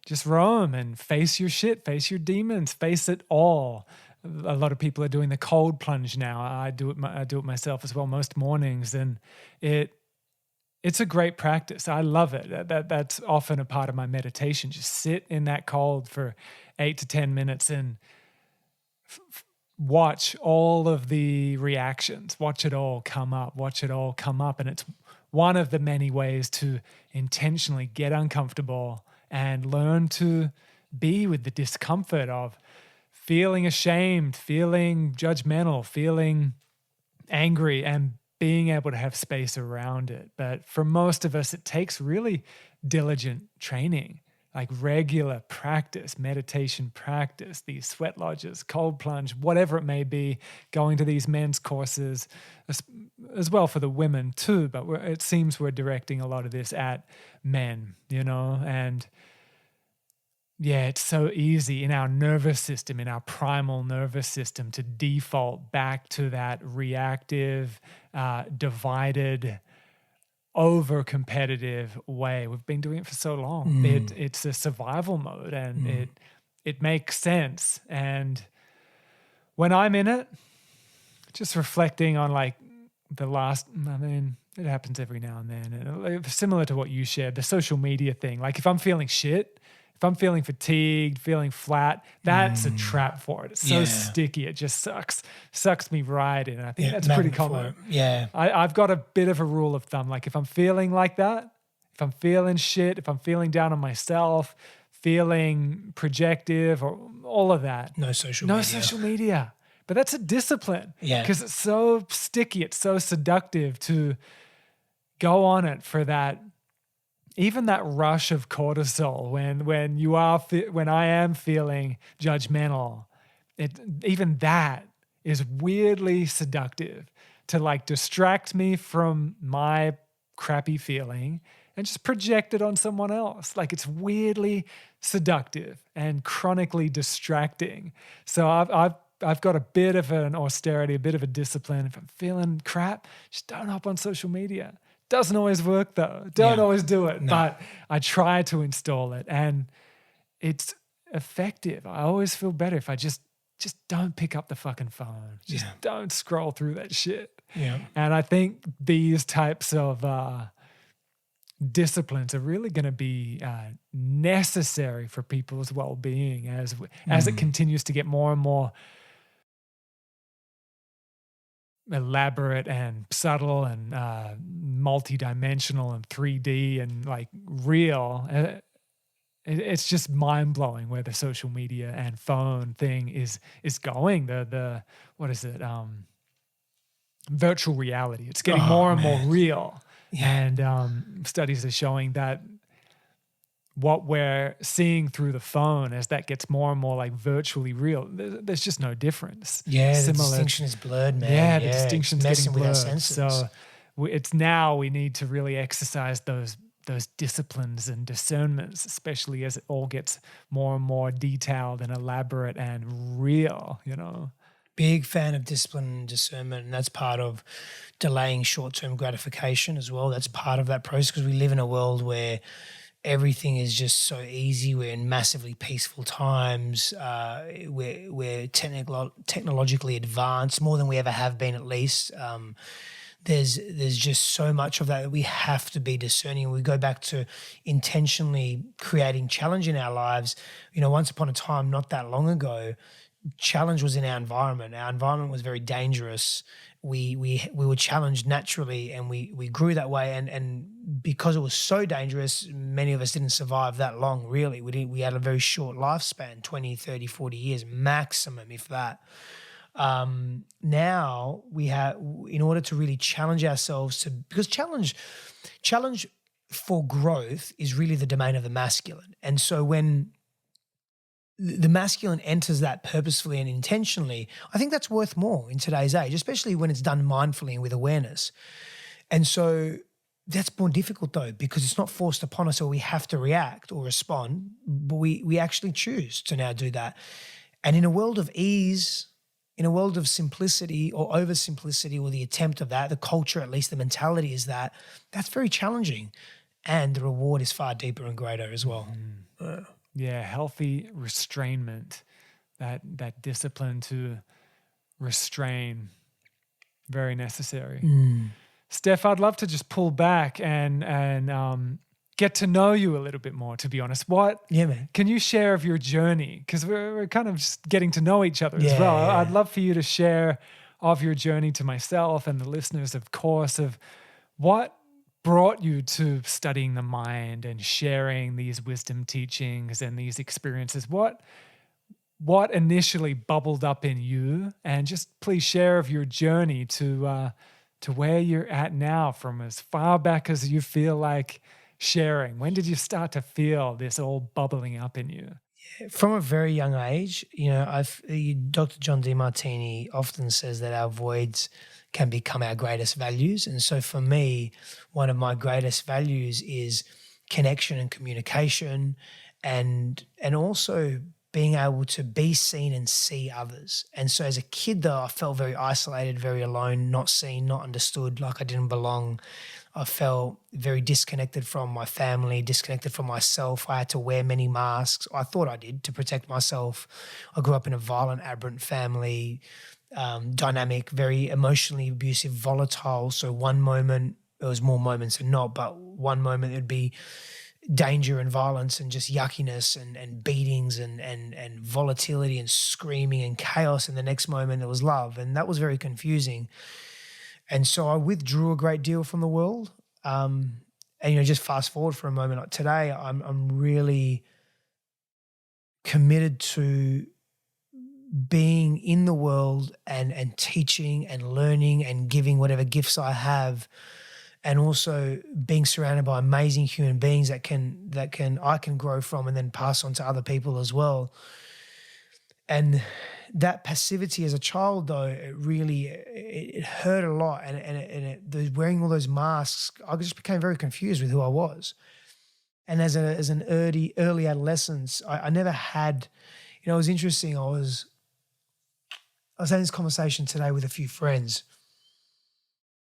just roam and face your shit, face your demons, face it all. A lot of people are doing the cold plunge now. I do it myself as well most mornings, and it's a great practice. I love it. That's often a part of my meditation. Just sit in that cold for 8 to 10 minutes and watch all of the reactions. Watch it all come up. And it's one of the many ways to intentionally get uncomfortable and learn to be with the discomfort of feeling ashamed, feeling judgmental, feeling angry, and being able to have space around it. But for most of us, it takes really diligent training, like regular practice, meditation practice, these sweat lodges, cold plunge, whatever it may be, going to these men's courses, as well for the women too. But it seems we're directing a lot of this at men, and it's so easy in our nervous system, in our primal nervous system, to default back to that reactive, divided, over-competitive way. We've been doing it for so long. It's a survival mode, and it makes sense. And when I'm in it, just reflecting on it happens every now and then. And similar to what you shared, the social media thing. Like if I'm feeling shit, if I'm feeling fatigued, feeling flat, that's a trap for it. It's so sticky. It just sucks me right in. I think that's pretty common. Yeah. I've got a bit of a rule of thumb. Like if I'm feeling like that, if I'm feeling shit, if I'm feeling down on myself, feeling projective or all of that. No social media. But that's a discipline. Yeah. Because it's so sticky. It's so seductive to go on it for that. Even that rush of cortisol when I am feeling judgmental, even that is weirdly seductive to distract me from my crappy feeling and just project it on someone else. Like it's weirdly seductive and chronically distracting. So I've got a bit of an austerity, a bit of a discipline. If I'm feeling crap, just don't hop on social media. Doesn't always work though. Don't always do it, but I try to install it, and it's effective. I always feel better if I just don't pick up the fucking phone. Just don't scroll through that shit. Yeah. And I think these types of disciplines are really going to be necessary for people's well-being as it continues to get more and more elaborate and subtle and multi-dimensional and 3D and real. It's just mind-blowing where the social media and phone thing is going. The what is it? Virtual reality. It's getting more and more real. Yeah. And studies are showing that what we're seeing through the phone, as that gets more and more virtually real, there's just no difference. Yeah, the distinction is blurred, man. Yeah, the distinction's getting blurred. With our senses. So it's now we need to really exercise those those disciplines and discernments, especially as it all gets more and more detailed and elaborate and real, you know? Big fan of discipline and discernment, and that's part of delaying short-term gratification as well. That's part of that process, because we live in a world where everything is just so easy. We're in massively peaceful times. We're technologically advanced, more than we ever have been, at least. There's just so much of that we have to be discerning. We go back to intentionally creating challenge in our lives. You know, once upon a time, not that long ago, challenge was in our environment. Our environment was very dangerous. We were challenged naturally, and we grew that way. And because it was so dangerous, many of us didn't survive that long, really. We had a very short lifespan, 20, 30, 40 years maximum, if that. Now we have, in order to really challenge ourselves because challenge for growth is really the domain of the masculine. And so when the masculine enters that purposefully and intentionally, I think that's worth more in today's age, especially when it's done mindfully and with awareness. And so that's more difficult, though, because it's not forced upon us, or we have to react or respond, but we actually choose to now do that. And in a world of ease, in a world of simplicity or oversimplicity, or the attempt of that, the culture, at least the mentality is that's very challenging, and the reward is far deeper and greater as well. Yeah, healthy restrainment, that discipline to restrain, very necessary. Steph, I'd love to just pull back and get to know you a little bit more, to be honest. Yeah, man. Can you share of your journey? Because we're kind of just getting to know each other as well. Yeah. I'd love for you to share of your journey to myself and the listeners, of course, of what brought you to studying the mind and sharing these wisdom teachings and these experiences. What initially bubbled up in you? And just please share of your journey to where you're at now, from as far back as you feel like sharing. When did you start to feel this all bubbling up in you? From a very young age, you know, Dr. John DeMartini often says that our voids can become our greatest values. And so for me, one of my greatest values is connection and communication, and also being able to be seen and see others. And so as a kid, though, I felt very isolated, very alone, not seen, not understood, like I didn't belong. I felt very disconnected from my family, disconnected from myself. I had to wear many masks. I thought I did, to protect myself. I grew up in a violent, aberrant family, dynamic, very emotionally abusive, volatile. So one moment, there was more moments than not, but one moment it would be danger and violence and just yuckiness and beatings and volatility and screaming and chaos. And the next moment it was love. And that was very confusing. And so I withdrew a great deal from the world. And, you know, just fast forward for a moment. Like today, I'm really committed to being in the world and teaching and learning and giving whatever gifts I have, and also being surrounded by amazing human beings that I can grow from and then pass on to other people as well. And that passivity as a child, though, it hurt a lot, and wearing all those masks, I just became very confused with who I was. And as an early adolescence, I never had, you know, it was interesting. I was having this conversation today with a few friends,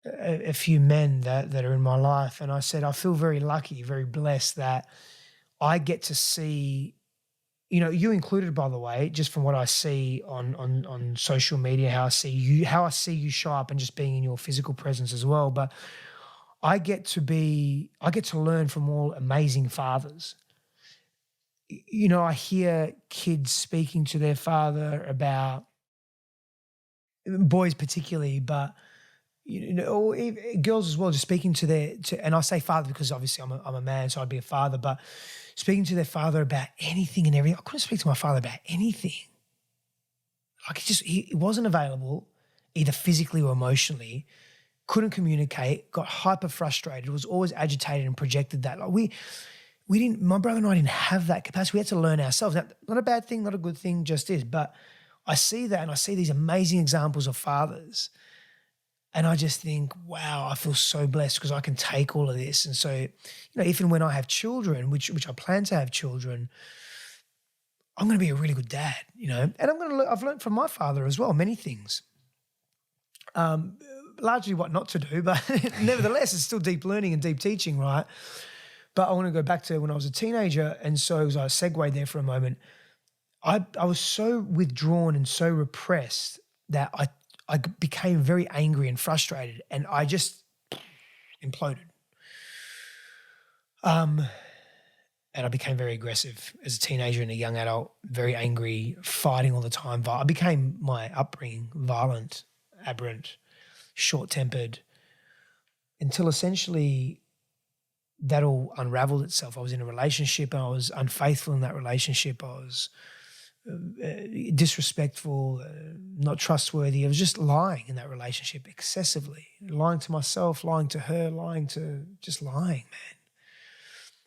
a few men that are in my life, and I said I feel very lucky, very blessed that I get to see. You know, you included, by the way, just from what I see on social media, how I see you show up, and just being in your physical presence as well. But I get to learn from all amazing fathers. You know, I hear kids speaking to their father about, boys particularly, but you know, or even girls as well, just speaking and I say father because obviously I'm a man, so I'd be a father, but speaking to their father about anything and everything. I couldn't speak to my father about anything. Like he wasn't available, either physically or emotionally, couldn't communicate, got hyper frustrated, was always agitated and projected that. Like we didn't, my brother and I didn't have that capacity. We had to learn ourselves. Now, not a bad thing, not a good thing, just is. But I see that, and I see these amazing examples of fathers. And I just think, wow, I feel so blessed because I can take all of this. And so, if and when I have children, which I plan to have children, I'm going to be a really good dad, and I've learned from my father as well, many things. Largely what not to do, but nevertheless, it's still deep learning and deep teaching, right? But I want to go back to when I was a teenager. And so as I segued there for a moment, I was so withdrawn and so repressed that I became very angry and frustrated, and I just imploded. And I became very aggressive as a teenager and a young adult, very angry, fighting all the time. I became, my upbringing, violent, aberrant, short-tempered, until essentially that all unraveled itself. I was in a relationship and I was unfaithful in that relationship. I was disrespectful, not trustworthy. I was just lying in that relationship excessively, lying to myself, lying to her, lying, man.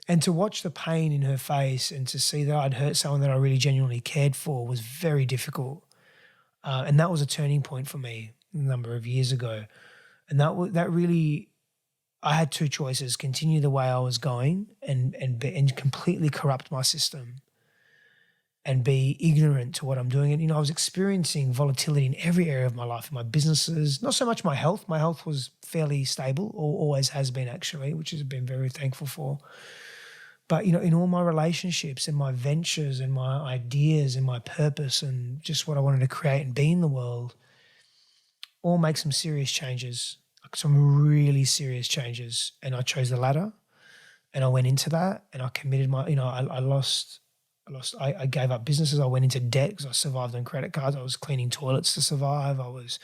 And to watch the pain in her face and to see that I'd hurt someone that I really genuinely cared for was very difficult. And that was a turning point for me a number of years ago. And that really, I had two choices: continue the way I was going and completely corrupt my system and be ignorant to what I'm doing. And, I was experiencing volatility in every area of my life, in my businesses, not so much my health. My health was fairly stable, or always has been actually, which I've been very thankful for. But, in all my relationships and my ventures and my ideas and my purpose and just what I wanted to create and be in the world, all make some serious changes, some really serious changes. And I chose the latter, and I went into that, and I committed I gave up businesses. I went into debt because I survived on credit cards. I was cleaning toilets to survive. I was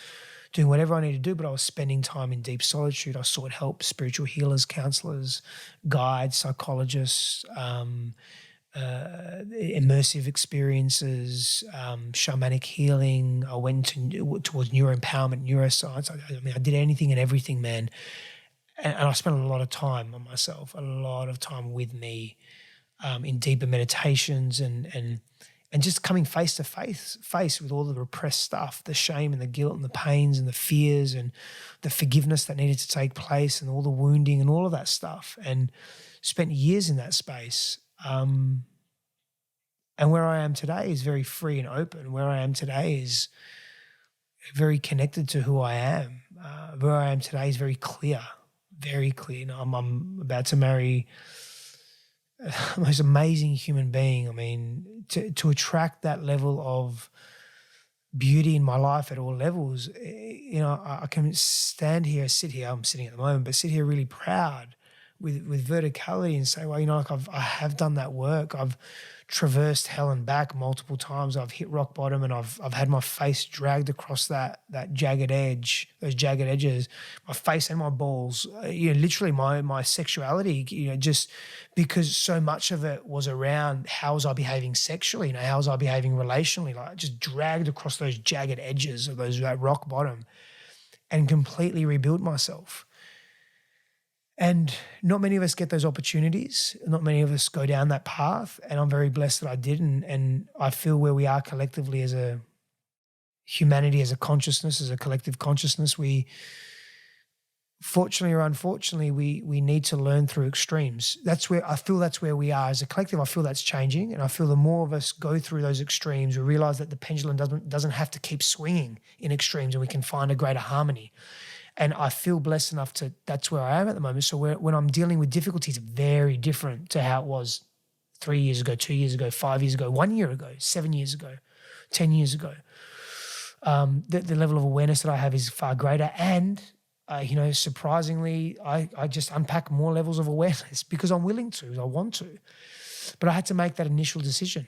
doing whatever I needed to do, but I was spending time in deep solitude. I sought help, spiritual healers, counselors, guides, psychologists, immersive experiences, shamanic healing. I went towards neuroempowerment, neuroscience. I did anything and everything, man. And I spent a lot of time on myself, a lot of time with me, in deeper meditations and just coming face to face with all the repressed stuff, the shame and the guilt and the pains and the fears and the forgiveness that needed to take place and all the wounding and all of that stuff, and spent years in that space. And where I am today is very free and open. Where I am today is very connected to who I am. Where I am today is very clear, very clear. I'm about to marry the most amazing human being. I mean, to attract that level of beauty in my life at all levels, I can sit here, I'm sitting at the moment, but sit here really proud with verticality and say, well, I have done that work. I've traversed hell and back multiple times. I've hit rock bottom, and I've had my face dragged across that jagged edge, those jagged edges, my face and my balls. Literally my sexuality. Just because so much of it was around how was I behaving sexually, how was I behaving relationally, like just dragged across those jagged edges of that rock bottom, and completely rebuild myself. And not many of us get those opportunities. Not many of us go down that path. And I'm very blessed that I did. And I feel where we are collectively as a humanity, as a consciousness, as a collective consciousness, we, fortunately or unfortunately, we need to learn through extremes. That's where we are as a collective. I feel that's changing. And I feel the more of us go through those extremes, we realize that the pendulum doesn't have to keep swinging in extremes, and we can find a greater harmony. And I feel blessed enough that's where I am at the moment. So when I'm dealing with difficulties, very different to how it was 3 years ago, 2 years ago, 5 years ago, 1 year ago, 7 years ago, 10 years ago. The level of awareness that I have is far greater. And, surprisingly, I just unpack more levels of awareness because I'm willing to, I want to. But I had to make that initial decision.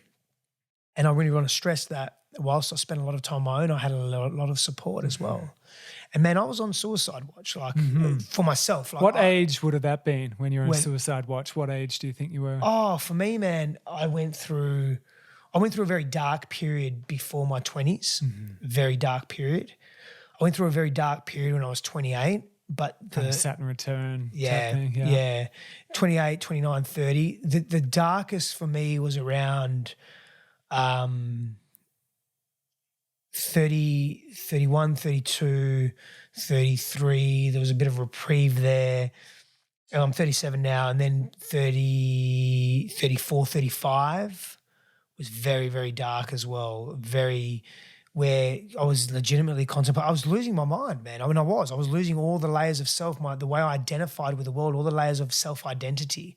And I really want to stress that whilst I spent a lot of time on my own, I had a lot of support as well. And man, I was on suicide watch, for myself. What age would have that been when you were on suicide watch? What age do you think you were? Oh, for me, man, I went through a very dark period before my 20s, very dark period. I went through a very dark period when I was 28, but the Saturn return. Yeah. 28, 29, 30. The darkest for me was around 30, 31, 32, 33. There was a bit of reprieve there. I'm 37 now, and then 30, 34, 35 was very, very dark as well. Very, where I was legitimately contemplating. I was losing my mind, man. I mean, I was losing all the layers of self, the way I identified with the world, all the layers of self-identity.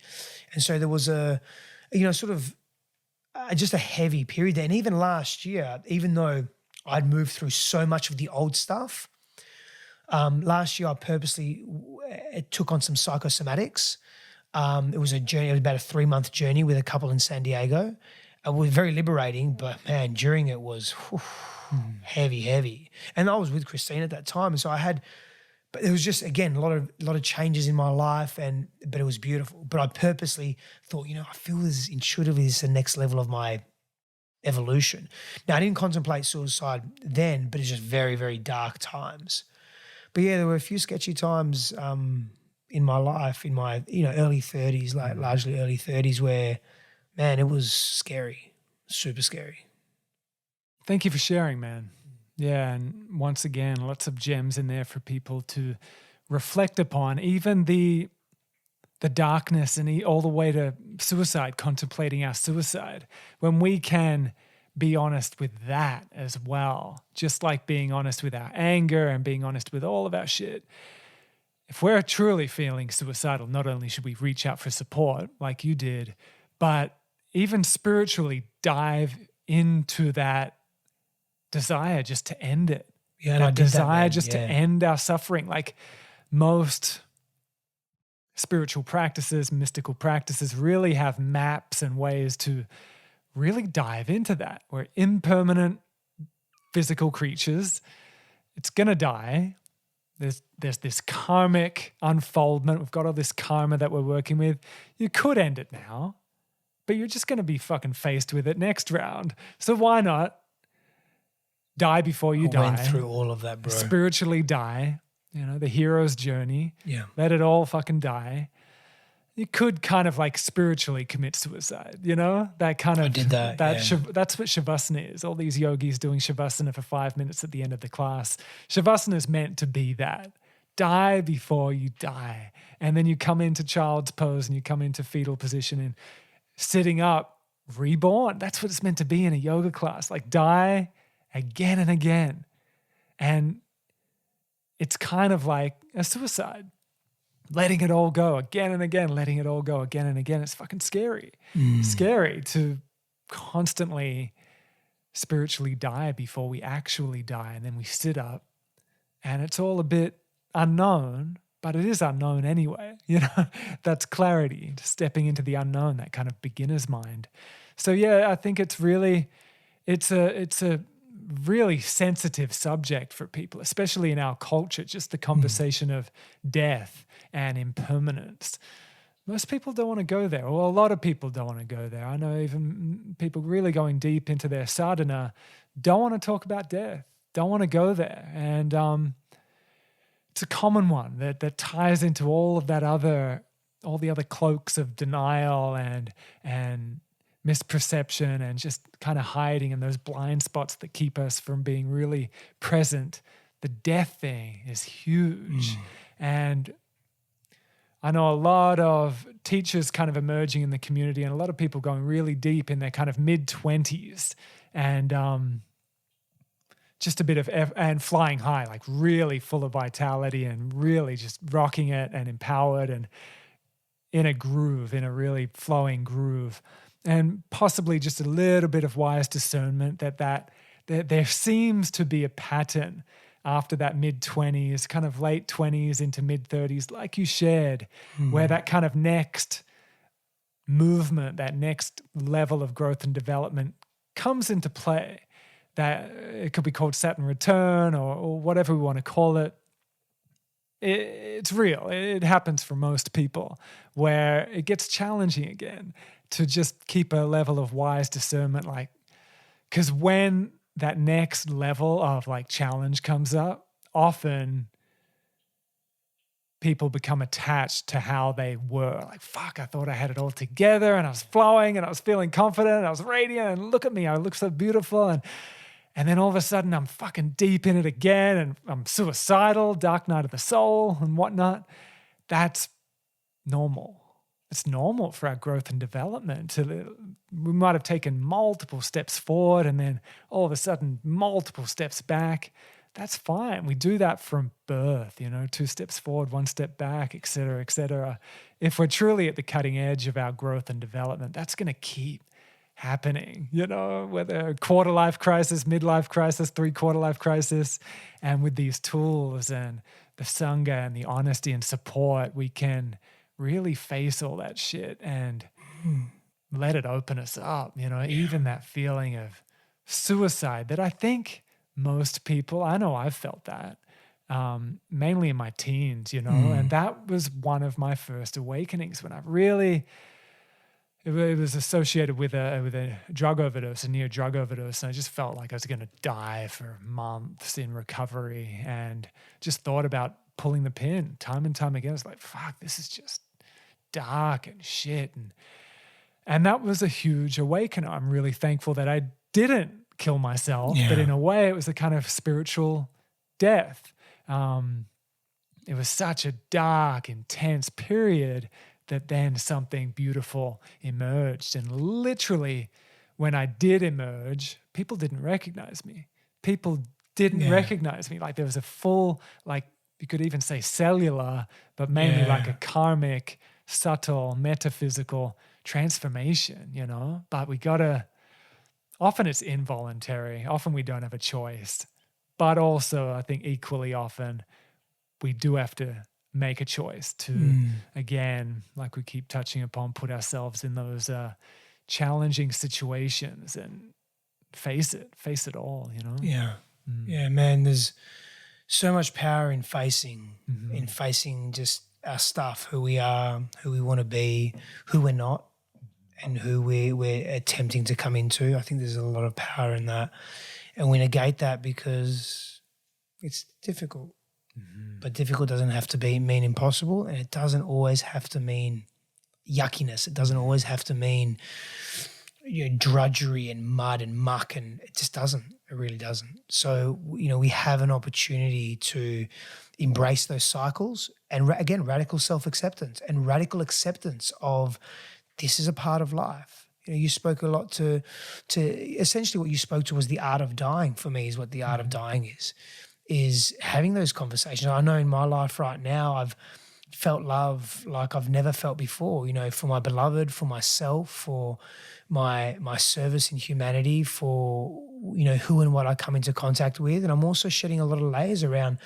And so there was just a heavy period there. And even last year, even though I'd moved through so much of the old stuff, last year I purposely took on some psychosomatics. It was a journey. It was about a 3-month journey with a couple in San Diego. It was very liberating, but man, during it was heavy. And I was with Christine at that time, and so but it was just, again, a lot of changes in my life, but it was beautiful. But I purposely thought, I feel this intuitively, this is the next level of my evolution. Now, I didn't contemplate suicide then, but it's just very, very dark times. But yeah, there were a few sketchy times in my life, in my early 30s, like largely early 30s, where, man, it was scary, super scary. Thank you for sharing, man. Yeah, and once again, lots of gems in there for people to reflect upon, even the darkness and all the way to suicide, contemplating our suicide. When we can be honest with that as well, just like being honest with our anger and being honest with all of our shit. If we're truly feeling suicidal, not only should we reach out for support like you did, but even spiritually dive into that desire just to end it. Yeah, and I did desire that, just to end our suffering. Like most spiritual practices, mystical practices really have maps and ways to really dive into that. We're impermanent physical creatures. It's going to die. There's this karmic unfoldment. We've got all this karma that we're working with. You could end it now, but you're just going to be fucking faced with it next round. So why not die before you die? Went through all of that, bro. Spiritually die. The hero's journey. Yeah. Let it all fucking die. You could kind of like spiritually commit suicide, That kind of— I did that, yeah. That's what Shavasana is. All these yogis doing Shavasana for 5 minutes at the end of the class. Shavasana is meant to be that. Die before you die. And then you come into child's pose and you come into fetal position and sitting up, reborn. That's what it's meant to be in a yoga class. Like die again and again. And it's kind of like a suicide. Letting it all go again and again, letting it all go again and again. It's fucking scary. Scary to constantly spiritually die before we actually die. And then we sit up and it's all a bit unknown, but it is unknown anyway. That's clarity, stepping into the unknown, that kind of beginner's mind. So yeah, I think it's a really sensitive subject for people, especially in our culture, just the conversation of death and impermanence. Most people don't want to go there, or a lot of people don't want to go there. I know even people really going deep into their sadhana don't want to talk about death, don't want to go there. And it's a common one that ties into all the other cloaks of denial and misperception and just kind of hiding in those blind spots that keep us from being really present. The death thing is huge. And I know a lot of teachers kind of emerging in the community and a lot of people going really deep in their kind of mid-20s and just a bit of and flying high, like really full of vitality and really just rocking it and empowered and in a groove, in a really flowing groove. And possibly just a little bit of wise discernment that there seems to be a pattern after that mid-20s, kind of late 20s into mid-30s, like you shared, where that kind of next movement, that next level of growth and development comes into play. That it could be called Saturn return or whatever we want to call it. It's real. It happens for most people where it gets challenging again to just keep a level of wise discernment, like, because when that next level of like challenge comes up, often people become attached to how they were. Like, fuck, I thought I had it all together and I was flowing and I was feeling confident and I was radiant and look at me, I look so beautiful. And then all of a sudden I'm fucking deep in it again and I'm suicidal, dark night of the soul and whatnot. That's normal. It's normal for our growth and development. We might have taken multiple steps forward and then all of a sudden multiple steps back. That's fine. We do that from birth, 2 steps forward, 1 step back, et cetera, et cetera. If we're truly at the cutting edge of our growth and development, that's going to keep happening, whether quarter life crisis, midlife crisis, 3/4 life crisis. And with these tools and the Sangha and the honesty and support, we can really face all that shit and let it open us up, even that feeling of suicide that I think most people, I know I've felt that, mainly in my teens, and that was one of my first awakenings when I really, it was associated with a drug overdose, a near drug overdose. And I just felt like I was going to die for months in recovery and just thought about pulling the pin time and time again. I was like, fuck, this is just dark and shit. And that was a huge awakening. I'm really thankful that I didn't kill myself, but in a way it was a kind of spiritual death. It was such a dark, intense period that then something beautiful emerged. And literally when I did emerge, people didn't recognize me. People didn't recognize me. Like there was a full, like you could even say cellular, but mainly like a karmic, subtle, metaphysical transformation, but we gotta, often it's involuntary. Often we don't have a choice, but also I think equally often we do have to make a choice to, again, like we keep touching upon, put ourselves in those challenging situations and face it all, Yeah. Yeah, man, there's so much power in facing just our stuff, who we are, who we want to be, who we're not, and who we're attempting to come into. I think there's a lot of power in that. And we negate that because it's difficult. But difficult doesn't have to mean impossible, and it doesn't always have to mean yuckiness. It doesn't always have to mean drudgery and mud and muck, and it just doesn't. It really doesn't. So, we have an opportunity to embrace those cycles and, again, radical self-acceptance and radical acceptance of this is a part of life. You spoke a lot to essentially what you spoke to was the art of dying. For me is what the art of dying is having those conversations. I know in my life right now I've felt love like I've never felt before, for my beloved, for myself, for my service in humanity, for, who and what I come into contact with. And I'm also shedding a lot of layers around,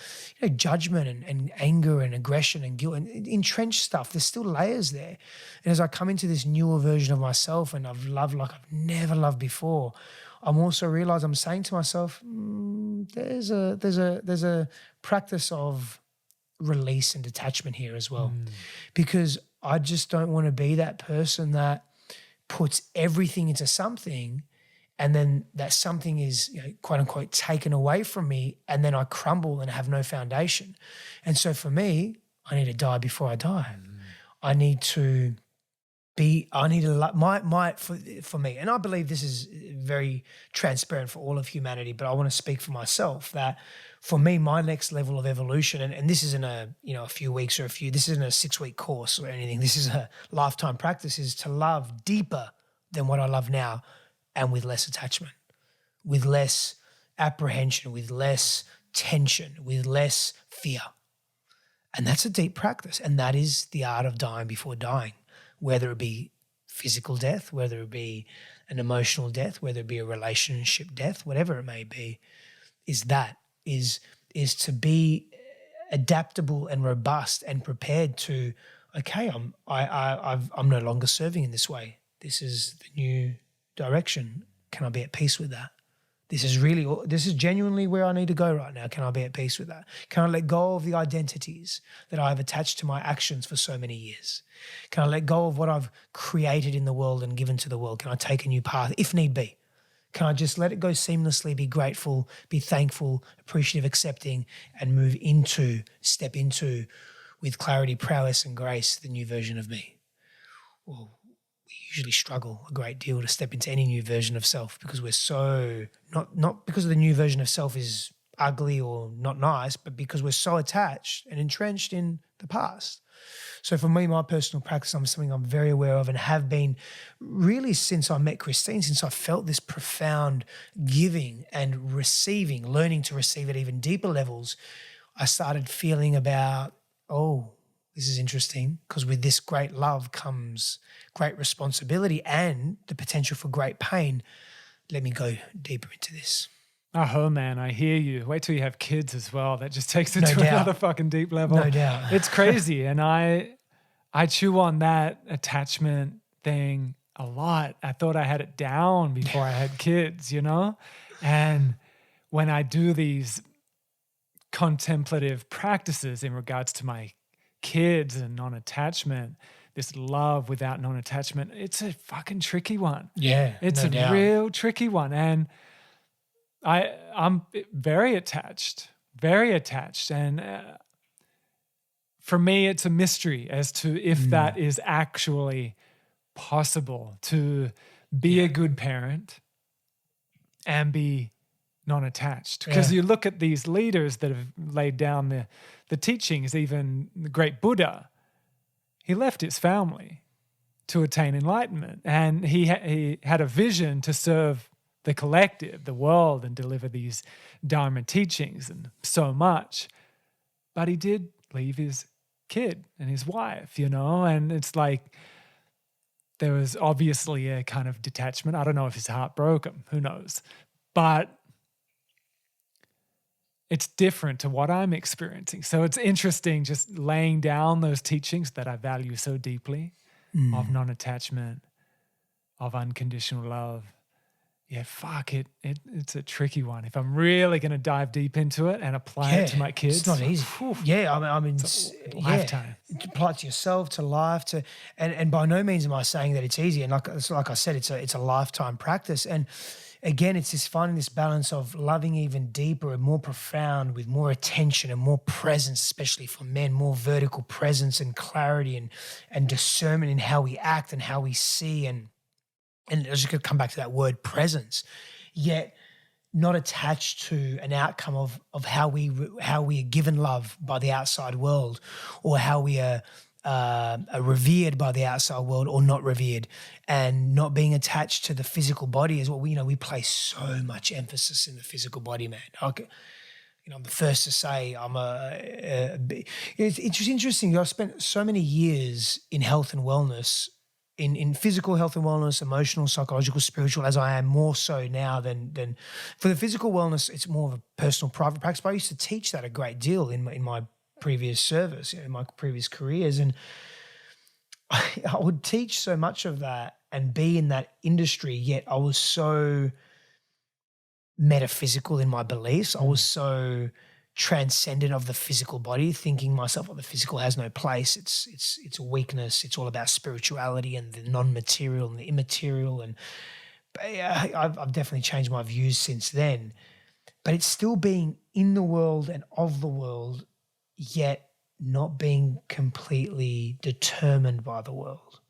judgment and anger and aggression and guilt and entrenched stuff. There's still layers there. And as I come into this newer version of myself and I've loved like I've never loved before, I'm also realize I'm saying to myself, there's a practice of release and detachment here as well, because I just don't want to be that person that puts everything into something and then that something is, quote unquote, taken away from me and then I crumble and have no foundation. And so for me, I need to die before I die. I need to for me, and I believe this is very transparent for all of humanity, but I want to speak for myself that for me, my next level of evolution, and this isn't a few weeks or this isn't a 6-week course or anything, this is a lifetime practice, is to love deeper than what I love now and with less attachment, with less apprehension, with less tension, with less fear. And that's a deep practice, and that is the art of dying before dying. Whether it be physical death, whether it be an emotional death, whether it be a relationship death, whatever it may be, is to be adaptable and robust and prepared to, okay, I'm no longer serving in this way. This is the new direction. Can I be at peace with that? This is genuinely where I need to go right now. Can I be at peace with that? Can I let go of the identities that I have attached to my actions for so many years? Can I let go of what I've created in the world and given to the world? Can I take a new path if need be? Can I just let it go seamlessly, be grateful, be thankful, appreciative, accepting, and step into, with clarity, prowess, and grace, the new version of me? Well, we usually struggle a great deal to step into any new version of self because we're so not because the new version of self is ugly or not nice, but because we're so attached and entrenched in the past. So for me, my personal practice, something I'm very aware of and have been really since I met Christine, since I felt this profound giving and receiving, learning to receive at even deeper levels, I started feeling about, oh, this is interesting, because with this great love comes great responsibility and the potential for great pain. Let me go deeper into this. Oh, man, I hear you. Wait till you have kids as well. That just takes it No to doubt. another fucking deep level. No doubt. It's crazy. And I chew on that attachment thing a lot. I thought I had it down before I had kids, you know? And when I do these contemplative practices in regards to my kids and non-attachment, this love without non-attachment, it's a fucking tricky one. Yeah, It's no a doubt. real tricky one. And I'm very attached. And for me, it's a mystery as to if that is actually possible, to be a good parent and be non-attached. Because you look at these leaders that have laid down the teachings, even the great Buddha, he left his family to attain enlightenment. And he had a vision to serve the collective, the world, and deliver these Dharma teachings and so much. But he did leave his kid and his wife, you know, and it's like there was obviously a kind of detachment. I don't know if his heart broke him, who knows? But it's different to what I'm experiencing. So it's interesting just laying down those teachings that I value so deeply of non-attachment, of unconditional love. Yeah, fuck it. It's a tricky one. If I'm really going to dive deep into it and apply it to my kids, it's not easy. Yeah, I mean, it's a lifetime. Apply it to yourself, to life, and by no means am I saying that it's easy. And like I said, it's a lifetime practice. And again, it's just finding this balance of loving even deeper and more profound with more attention and more presence, especially for men, more vertical presence and clarity and discernment in how we act and how we see and I just going to come back to that word presence, yet not attached to an outcome of how we are given love by the outside world, or how we are revered by the outside world or not revered, and not being attached to the physical body as well. We place so much emphasis in the physical body, man. Okay. I'm the first to say it's interesting. I've spent so many years in health and wellness, in physical health and wellness, emotional, psychological, spiritual, as I am more so now than for the physical wellness. It's more of a personal, private practice. But I used to teach that a great deal in my previous service, in my previous careers, and I would teach so much of that and be in that industry. Yet I was so metaphysical in my beliefs. I was so transcendent of the physical body, thinking myself, the physical has no place. It's a weakness. It's all about spirituality and the non-material and the immaterial. And I've definitely changed my views since then. But it's still being in the world and of the world, yet not being completely determined by the world.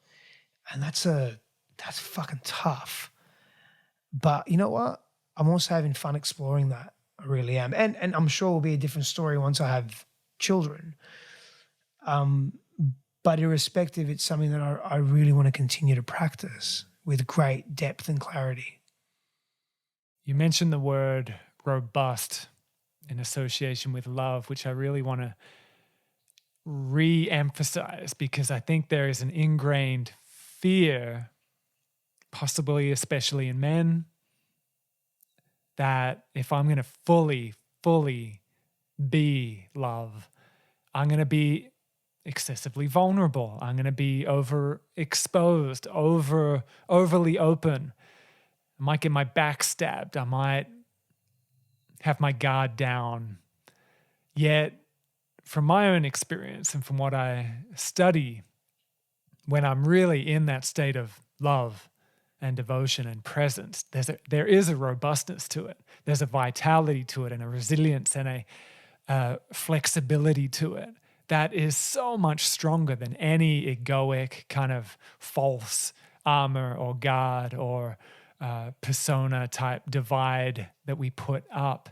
And that's fucking tough. But you know what? I'm also having fun exploring that. I really am. And I'm sure it will be a different story once I have children. But irrespective, it's something that I really want to continue to practice with great depth and clarity. You mentioned the word robust in association with love, which I really want to re-emphasize, because I think there is an ingrained fear, possibly especially in men, that if I'm going to fully be love, I'm going to be excessively vulnerable. I'm going to be overexposed, overly open. I might get my back stabbed. I might have my guard down. Yet, from my own experience and from what I study, when I'm really in that state of love and devotion and presence, there is a robustness to it. There's a vitality to it and a resilience and a flexibility to it that is so much stronger than any egoic kind of false armor or guard or persona type divide that we put up.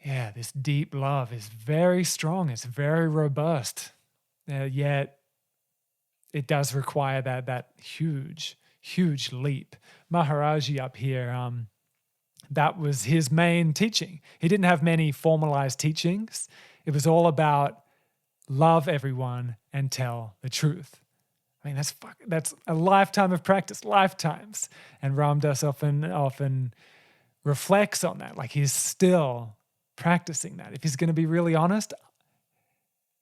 Yeah, this deep love is very strong. It's very robust. Yet it does require that huge leap. Maharaji up here, that was his main teaching. He didn't have many formalized teachings. It was all about love everyone and tell the truth. I mean, that's a lifetime of practice, lifetimes. And Ram Dass often reflects on that. Like, he's still practicing that. If he's going to be really honest,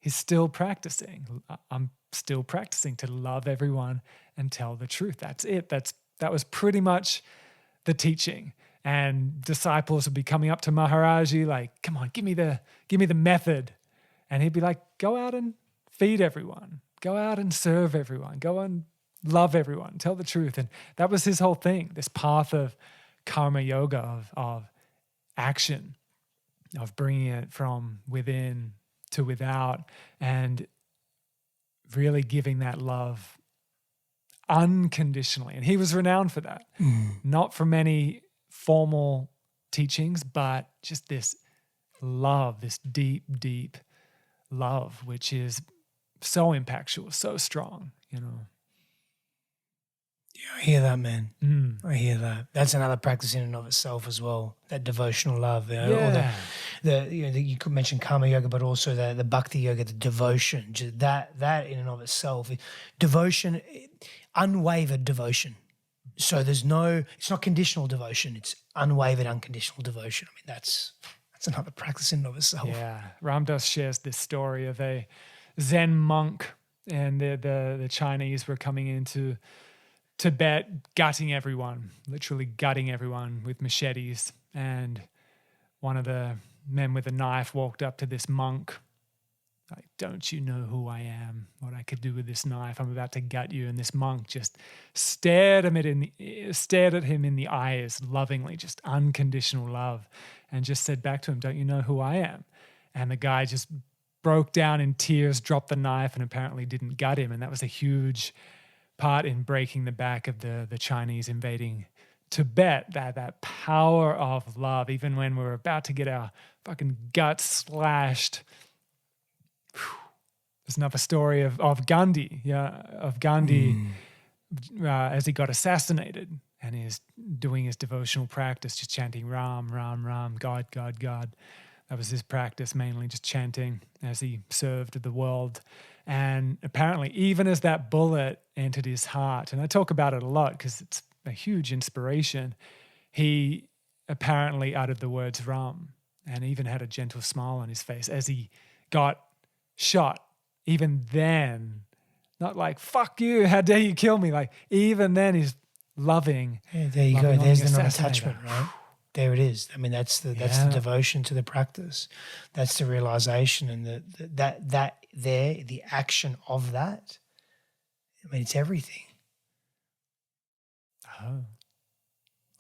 he's still practicing. I'm still practicing to love everyone and tell the truth. That's it. That was pretty much the teaching. And disciples would be coming up to Maharaji like, come on, give me the method. And he'd be like, go out and feed everyone. Go out and serve everyone. Go and love everyone. Tell the truth. And that was his whole thing, this path of karma yoga, of action, of bringing it from within to without, and really giving that love unconditionally. And he was renowned for that. Not for many formal teachings, but just this love, this deep, deep love, which is so impactful, so strong, you know. Yeah, I hear that, man. I hear that. That's another practice in and of itself as well. That devotional love, you know, or you could mention karma yoga, but also the bhakti yoga, the devotion. Just that in and of itself, devotion, unwavered devotion. So it's not conditional devotion. It's unwavered, unconditional devotion. I mean, that's another practice in and of itself. Yeah, Ram Dass shares this story of a Zen monk, and the Chinese were coming into Tibet, gutting everyone, literally gutting everyone with machetes. And one of the men with a knife walked up to this monk, like, don't you know who I am? What I could do with this knife? I'm about to gut you. And this monk just stared at him in the eyes lovingly, just unconditional love, and just said back to him, don't you know who I am? And the guy just broke down in tears, dropped the knife, and apparently didn't gut him. And that was a huge part in breaking the back of the Chinese invading Tibet, that power of love, even when we're about to get our fucking guts slashed. There's another story of Gandhi, as he got assassinated, and he's doing his devotional practice, just chanting Ram, Ram, Ram, God, God, God. That was his practice, mainly just chanting as he served the world. And apparently, even as that bullet entered his heart, and I talk about it a lot because it's a huge inspiration, he apparently uttered the words Ram, and even had a gentle smile on his face as he got shot. Even then, not like, fuck you, how dare you kill me? Like, even then he's loving. Yeah, there you go. There's the non-attachment, right? There it is. I mean, that's the devotion to the practice. That's the realization, and the action of that. I mean, it's everything.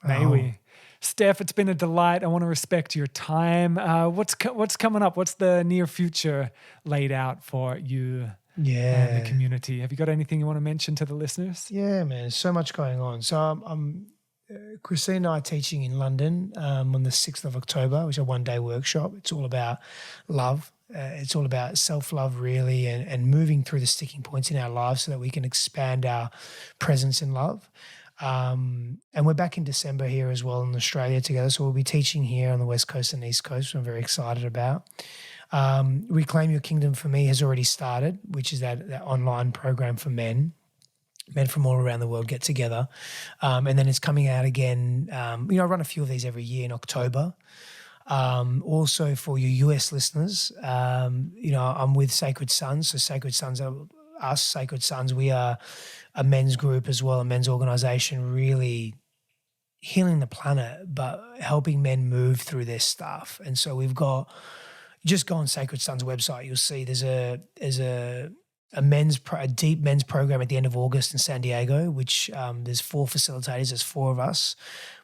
May we. Steph, it's been a delight. I want to respect your time. What's coming up? What's the near future laid out for you and the community? Have you got anything you want to mention to the listeners? Yeah, man. There's so much going on. So Christine and I are teaching in London on the 6th of October, which is a one-day workshop. It's all about love. It's all about self-love, really, and moving through the sticking points in our lives so that we can expand our presence in love. And we're back in December here as well in Australia together. So we'll be teaching here on the West Coast and East Coast, which I'm very excited about. Reclaim Your Kingdom for me has already started, which is that online program for men. Men from all around the world get together. And then it's coming out again. I run a few of these every year in October. Also for your US listeners, I'm with Sacred Sons. So Sacred Sons are us, Sacred Sons. We are a men's group as well, a men's organization, really healing the planet, but helping men move through their stuff. And so we've got, just go on Sacred Sons website, you'll see there's a a deep men's program at the end of August in San Diego, which there's 4 facilitators. There's 4 of us,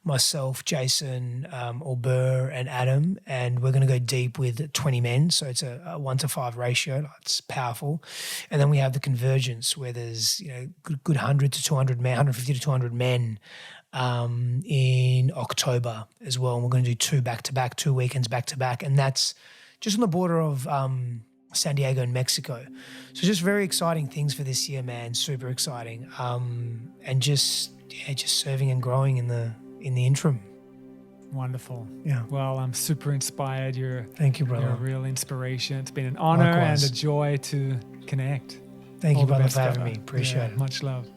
myself, Jason, Aubert, and Adam, and we're going to go deep with 20 men. So it's a 1-to-5 ratio. It's powerful. And then we have the convergence where there's good 100 to 200 men, 150 to 200 men in October as well. And we're going to do 2 back-to-back, 2 weekends back-to-back, and that's just on the border of San Diego and Mexico. So just very exciting things for this year, man. Super exciting. And just serving and growing in the interim. Wonderful. Yeah. Well, I'm super inspired. Thank you, brother. You're a real inspiration. It's been an honor Likewise. and a joy to connect. Thank All you, the brother, best, for having brother. me. Appreciate it. Much love.